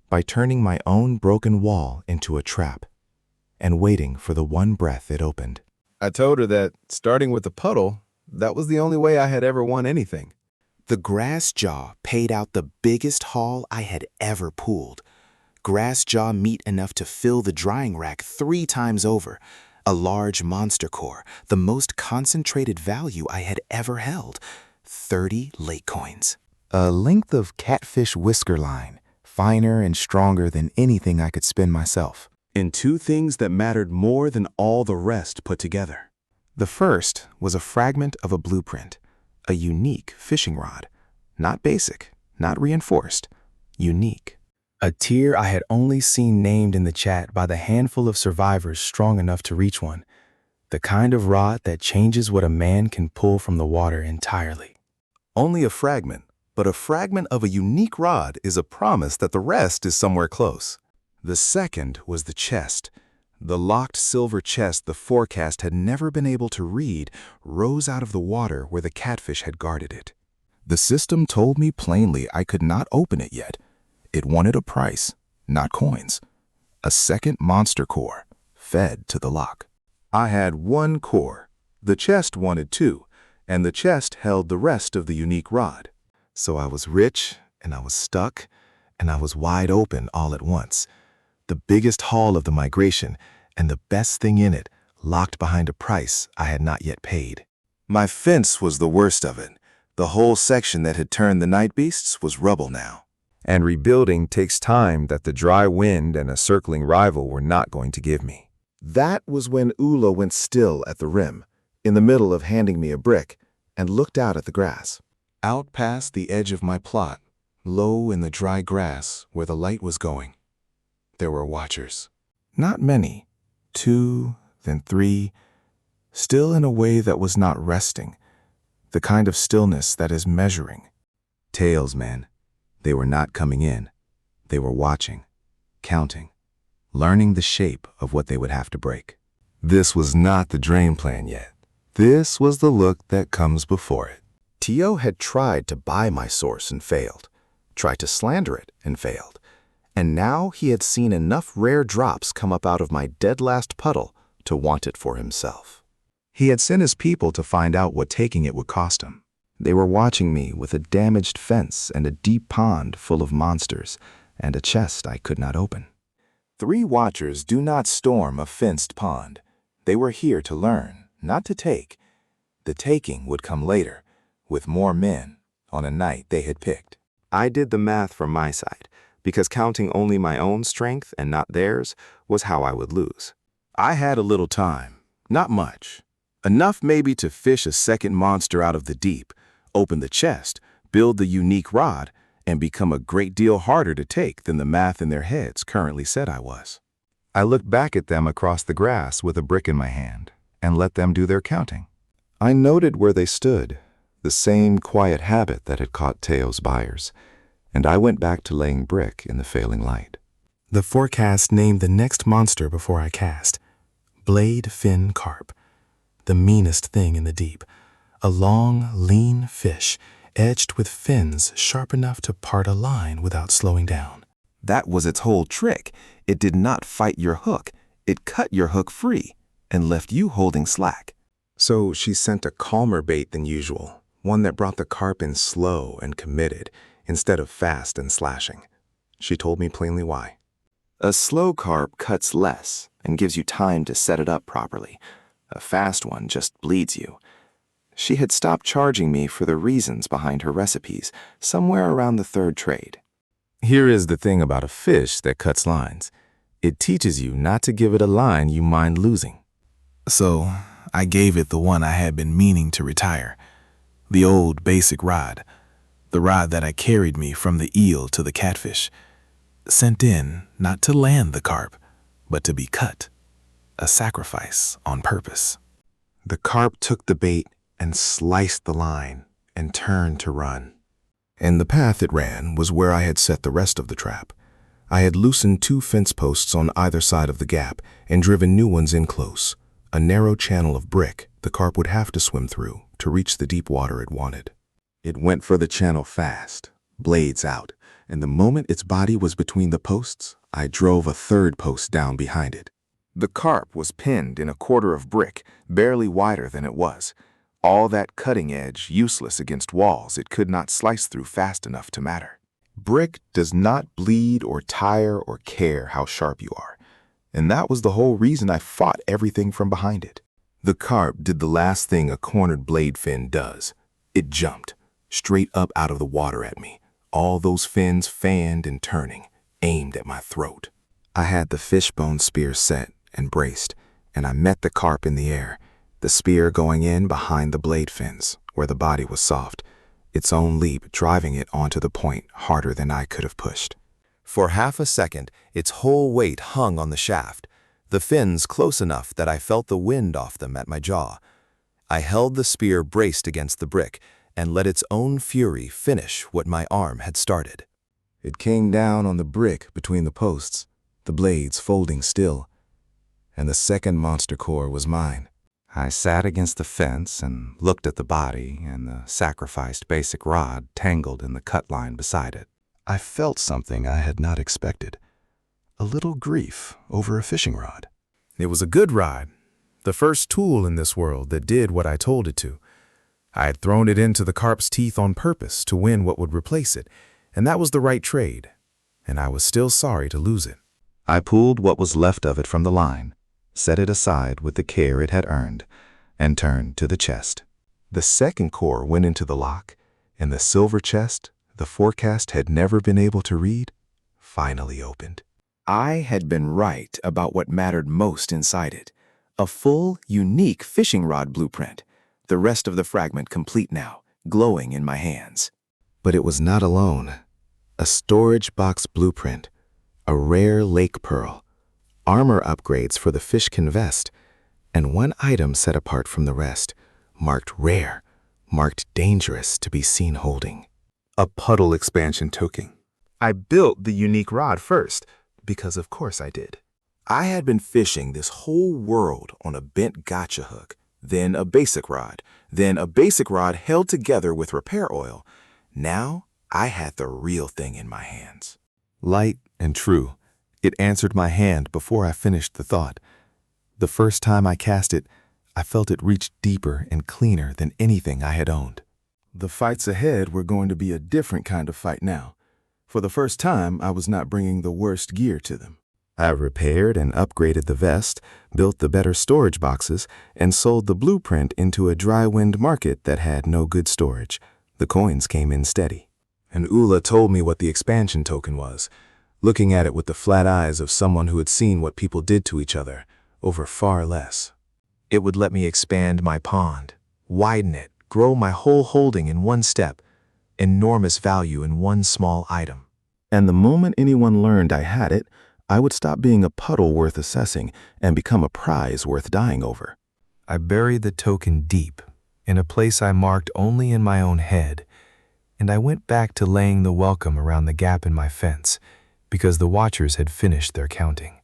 by turning my own broken wall into a trap, and waiting for the one breath it opened. I told her that, starting with the puddle, that was the only way I had ever won anything. The grass jaw paid out the biggest haul I had ever pulled. Grass jaw meat enough to fill the drying rack 3 times over. A large monster core, the most concentrated value I had ever held. 30 lake coins. A length of catfish whisker line, finer and stronger than anything I could spin myself. In 2 things that mattered more than all the rest put together. The first was a fragment of a blueprint, a unique fishing rod. Not basic, not reinforced, unique. A tier I had only seen named in the chat by the handful of survivors strong enough to reach one. The kind of rod that changes what a man can pull from the water entirely. Only a fragment, but a fragment of a unique rod is a promise that the rest is somewhere close. The second was the chest. The locked silver chest the forecast had never been able to read rose out of the water where the catfish had guarded it. The system told me plainly I could not open it yet. It wanted a price, not coins. A second monster core, fed to the lock. I had 1 core. The chest wanted 2, and the chest held the rest of the unique rod. So I was rich, and I was stuck, and I was wide open all at once. The biggest haul of the migration, and the best thing in it, locked behind a price I had not yet paid. My fence was the worst of it. The whole section that had turned the night beasts was rubble now. And rebuilding takes time that the dry wind and a circling rival were not going to give me. That was when Oola went still at the rim, in the middle of handing me a brick, and looked out at the grass. Out past the edge of my plot, low in the dry grass where the light was going, there were watchers. Not many, 2, then 3, still in a way that was not resting, the kind of stillness that is measuring. Tails, man. They were not coming in. They were watching, counting, learning the shape of what they would have to break. This was not the drain plan yet. This was the look that comes before it. Teao had tried to buy my source and failed, tried to slander it and failed, and now he had seen enough rare drops come up out of my dead last puddle to want it for himself. He had sent his people to find out what taking it would cost him. They were watching me with a damaged fence and a deep pond full of monsters and a chest I could not open. 3 watchers do not storm a fenced pond. They were here to learn, not to take. The taking would come later, with more men, on a night they had picked. I did the math from my side, because counting only my own strength and not theirs was how I would lose. I had a little time, not much. Enough maybe to fish a second monster out of the deep, open the chest, build the unique rod, and become a great deal harder to take than the math in their heads currently said I was. I looked back at them across the grass with a brick in my hand and let them do their counting. I noted where they stood, the same quiet habit that had caught Teo's buyers, and I went back to laying brick in the failing light. The forecast named the next monster before I cast, Blade Fin Carp, the meanest thing in the deep. A long, lean fish, edged with fins sharp enough to part a line without slowing down. That was its whole trick. It did not fight your hook. It cut your hook free and left you holding slack. So she sent a calmer bait than usual, one that brought the carp in slow and committed, instead of fast and slashing. She told me plainly why. A slow carp cuts less and gives you time to set it up properly. A fast one just bleeds you. She had stopped charging me for the reasons behind her recipes, somewhere around the third trade. Here is the thing about a fish that cuts lines. It teaches you not to give it a line you mind losing. So I gave it the one I had been meaning to retire, the old basic rod, the rod that I carried me from the eel to the catfish, sent in not to land the carp, but to be cut, a sacrifice on purpose. The carp took the bait and sliced the line and turned to run. And the path it ran was where I had set the rest of the trap. I had loosened 2 fence posts on either side of the gap and driven new ones in close, a narrow channel of brick the carp would have to swim through to reach the deep water it wanted. It went for the channel fast, blades out, and the moment its body was between the posts, I drove a 3rd post down behind it. The carp was pinned in a quarter of brick, barely wider than it was. All that cutting edge useless against walls it could not slice through fast enough to matter. Brick does not bleed or tire or care how sharp you are, and that was the whole reason I fought everything from behind it. The carp did the last thing a cornered blade fin does. It jumped, straight up out of the water at me, all those fins fanned and turning, aimed at my throat. I had the fishbone spear set and braced, and I met the carp in the air, the spear going in behind the blade fins, where the body was soft, its own leap driving it onto the point harder than I could have pushed. For half a second, its whole weight hung on the shaft, the fins close enough that I felt the wind off them at my jaw. I held the spear braced against the brick and let its own fury finish what my arm had started. It came down on the brick between the posts, the blades folding still, and the second monster core was mine. I sat against the fence and looked at the body and the sacrificed basic rod tangled in the cut line beside it. I felt something I had not expected, a little grief over a fishing rod. It was a good rod, the first tool in this world that did what I told it to. I had thrown it into the carp's teeth on purpose to win what would replace it, and that was the right trade, and I was still sorry to lose it. I pulled what was left of it from the line, set it aside with the care it had earned, and turned to the chest. The second core went into the lock, and the silver chest the forecast had never been able to read finally opened. I had been right about what mattered most inside it. A full, unique fishing rod blueprint. The rest of the fragment complete now, glowing in my hands. But it was not alone. A storage box blueprint, a rare lake pearl, armor upgrades for the fishkin vest, and one item set apart from the rest, marked rare, marked dangerous to be seen holding. A puddle expansion token. I built the unique rod first, because of course I did. I had been fishing this whole world on a bent gotcha hook, then a basic rod held together with repair oil. Now I had the real thing in my hands. Light and true, it answered my hand before I finished the thought. The first time I cast it, I felt it reach deeper and cleaner than anything I had owned. The fights ahead were going to be a different kind of fight now. For the first time, I was not bringing the worst gear to them. I repaired and upgraded the vest, built the better storage boxes, and sold the blueprint into a dry wind market that had no good storage. The coins came in steady. And Oola told me what the expansion token was, looking at it with the flat eyes of someone who had seen what people did to each other over far less. It would let me expand my pond, widen it, grow my whole holding in one step, enormous value in one small item. And the moment anyone learned I had it, I would stop being a puddle worth assessing and become a prize worth dying over. I buried the token deep, in a place I marked only in my own head, and I went back to laying the welcome around the gap in my fence, because the watchers had finished their counting.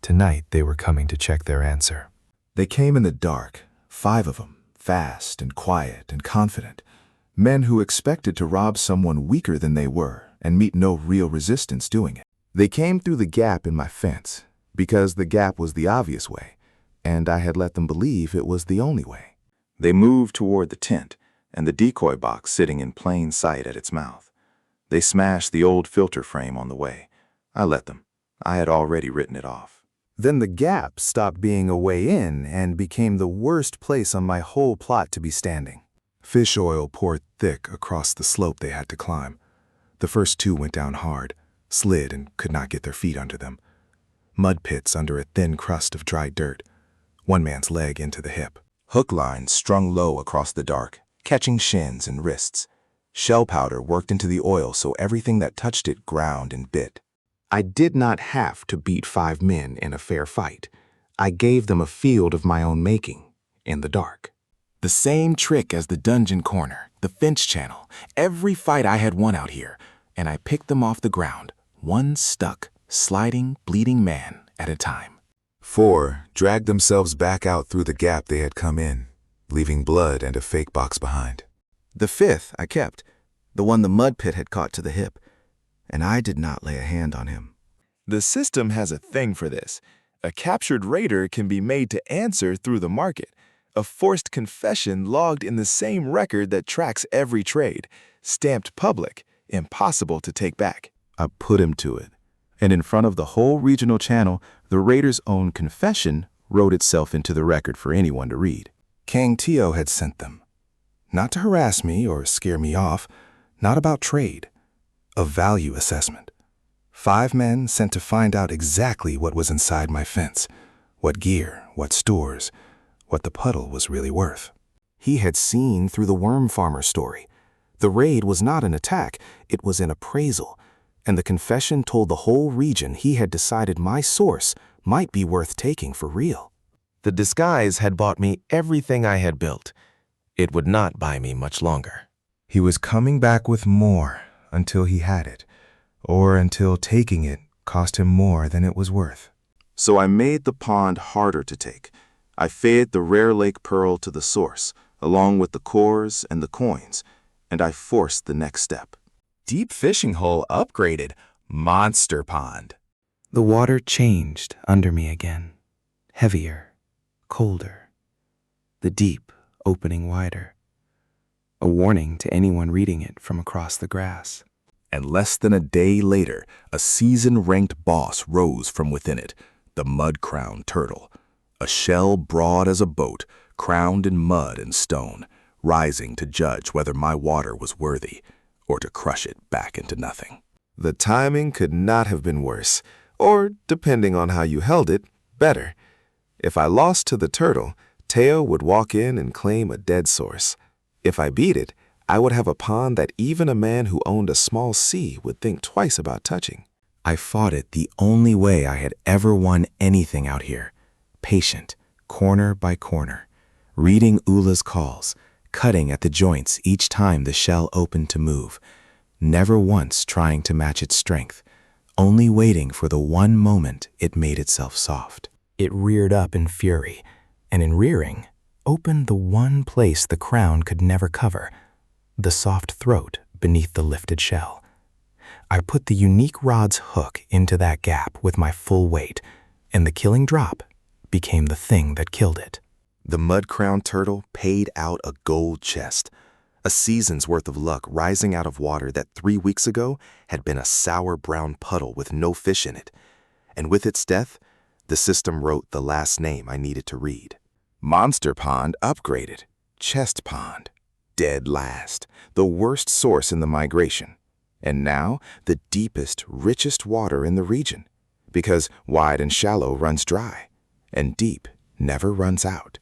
Tonight they were coming to check their answer. They came in the dark, 5 of them, fast and quiet and confident. Men who expected to rob someone weaker than they were and meet no real resistance doing it. They came through the gap in my fence, because the gap was the obvious way, and I had let them believe it was the only way. They moved toward the tent and the decoy box sitting in plain sight at its mouth. They smashed the old filter frame on the way. I let them. I had already written it off. Then the gap stopped being a way in and became the worst place on my whole plot to be standing. Fish oil poured thick across the slope they had to climb. The first two went down hard, slid and could not get their feet under them. Mud pits under a thin crust of dry dirt, one man's leg into the hip. Hook lines strung low across the dark, catching shins and wrists. Shell powder worked into the oil so everything that touched it ground and bit. I did not have to beat 5 men in a fair fight. I gave them a field of my own making, in the dark. The same trick as the dungeon corner, the Finch channel, every fight I had won out here, and I picked them off the ground, one stuck, sliding, bleeding man at a time. 4 dragged themselves back out through the gap they had come in, leaving blood and a fake box behind. The 5th I kept, the one the mud pit had caught to the hip, and I did not lay a hand on him. The system has a thing for this. A captured raider can be made to answer through the market. A forced confession logged in the same record that tracks every trade, stamped public, impossible to take back. I put him to it, and in front of the whole regional channel, the raider's own confession wrote itself into the record for anyone to read. Kang Teao had sent them. Not to harass me or scare me off, not about trade. A value assessment. 5 men sent to find out exactly what was inside my fence, what gear, what stores, what the puddle was really worth. He had seen through the worm farmer story. The raid was not an attack, it was an appraisal, and the confession told the whole region he had decided my source might be worth taking for real. The disguise had bought me everything I had built. It would not buy me much longer. He was coming back with more until he had it, or until taking it cost him more than it was worth. So I made the pond harder to take. I fed the rare lake pearl to the source, along with the cores and the coins, and I forced the next step. Deep fishing hole upgraded. Monster pond. The water changed under me again, heavier, colder. The deep opening wider. A warning to anyone reading it from across the grass. And less than a day later, a season-ranked boss rose from within it, the Mudcrown Turtle. A shell broad as a boat, crowned in mud and stone, rising to judge whether my water was worthy, or to crush it back into nothing. The timing could not have been worse, or, depending on how you held it, better. If I lost to the turtle, Teao would walk in and claim a dead source. If I beat it, I would have a pond that even a man who owned a small sea would think twice about touching. I fought it the only way I had ever won anything out here. Patient, corner by corner, reading Oola's calls, cutting at the joints each time the shell opened to move, never once trying to match its strength, only waiting for the one moment it made itself soft. It reared up in fury, and in rearing, opened the one place the crown could never cover, the soft throat beneath the lifted shell. I put the unique rod's hook into that gap with my full weight, and the killing drop became the thing that killed it. The Mudcrown Turtle paid out a gold chest, a season's worth of luck rising out of water that 3 weeks ago had been a sour brown puddle with no fish in it. And with its death, the system wrote the last name I needed to read. Monster Pond upgraded. Chest Pond. Dead last. The worst source in the migration. And now, the deepest, richest water in the region. Because wide and shallow runs dry, and deep never runs out.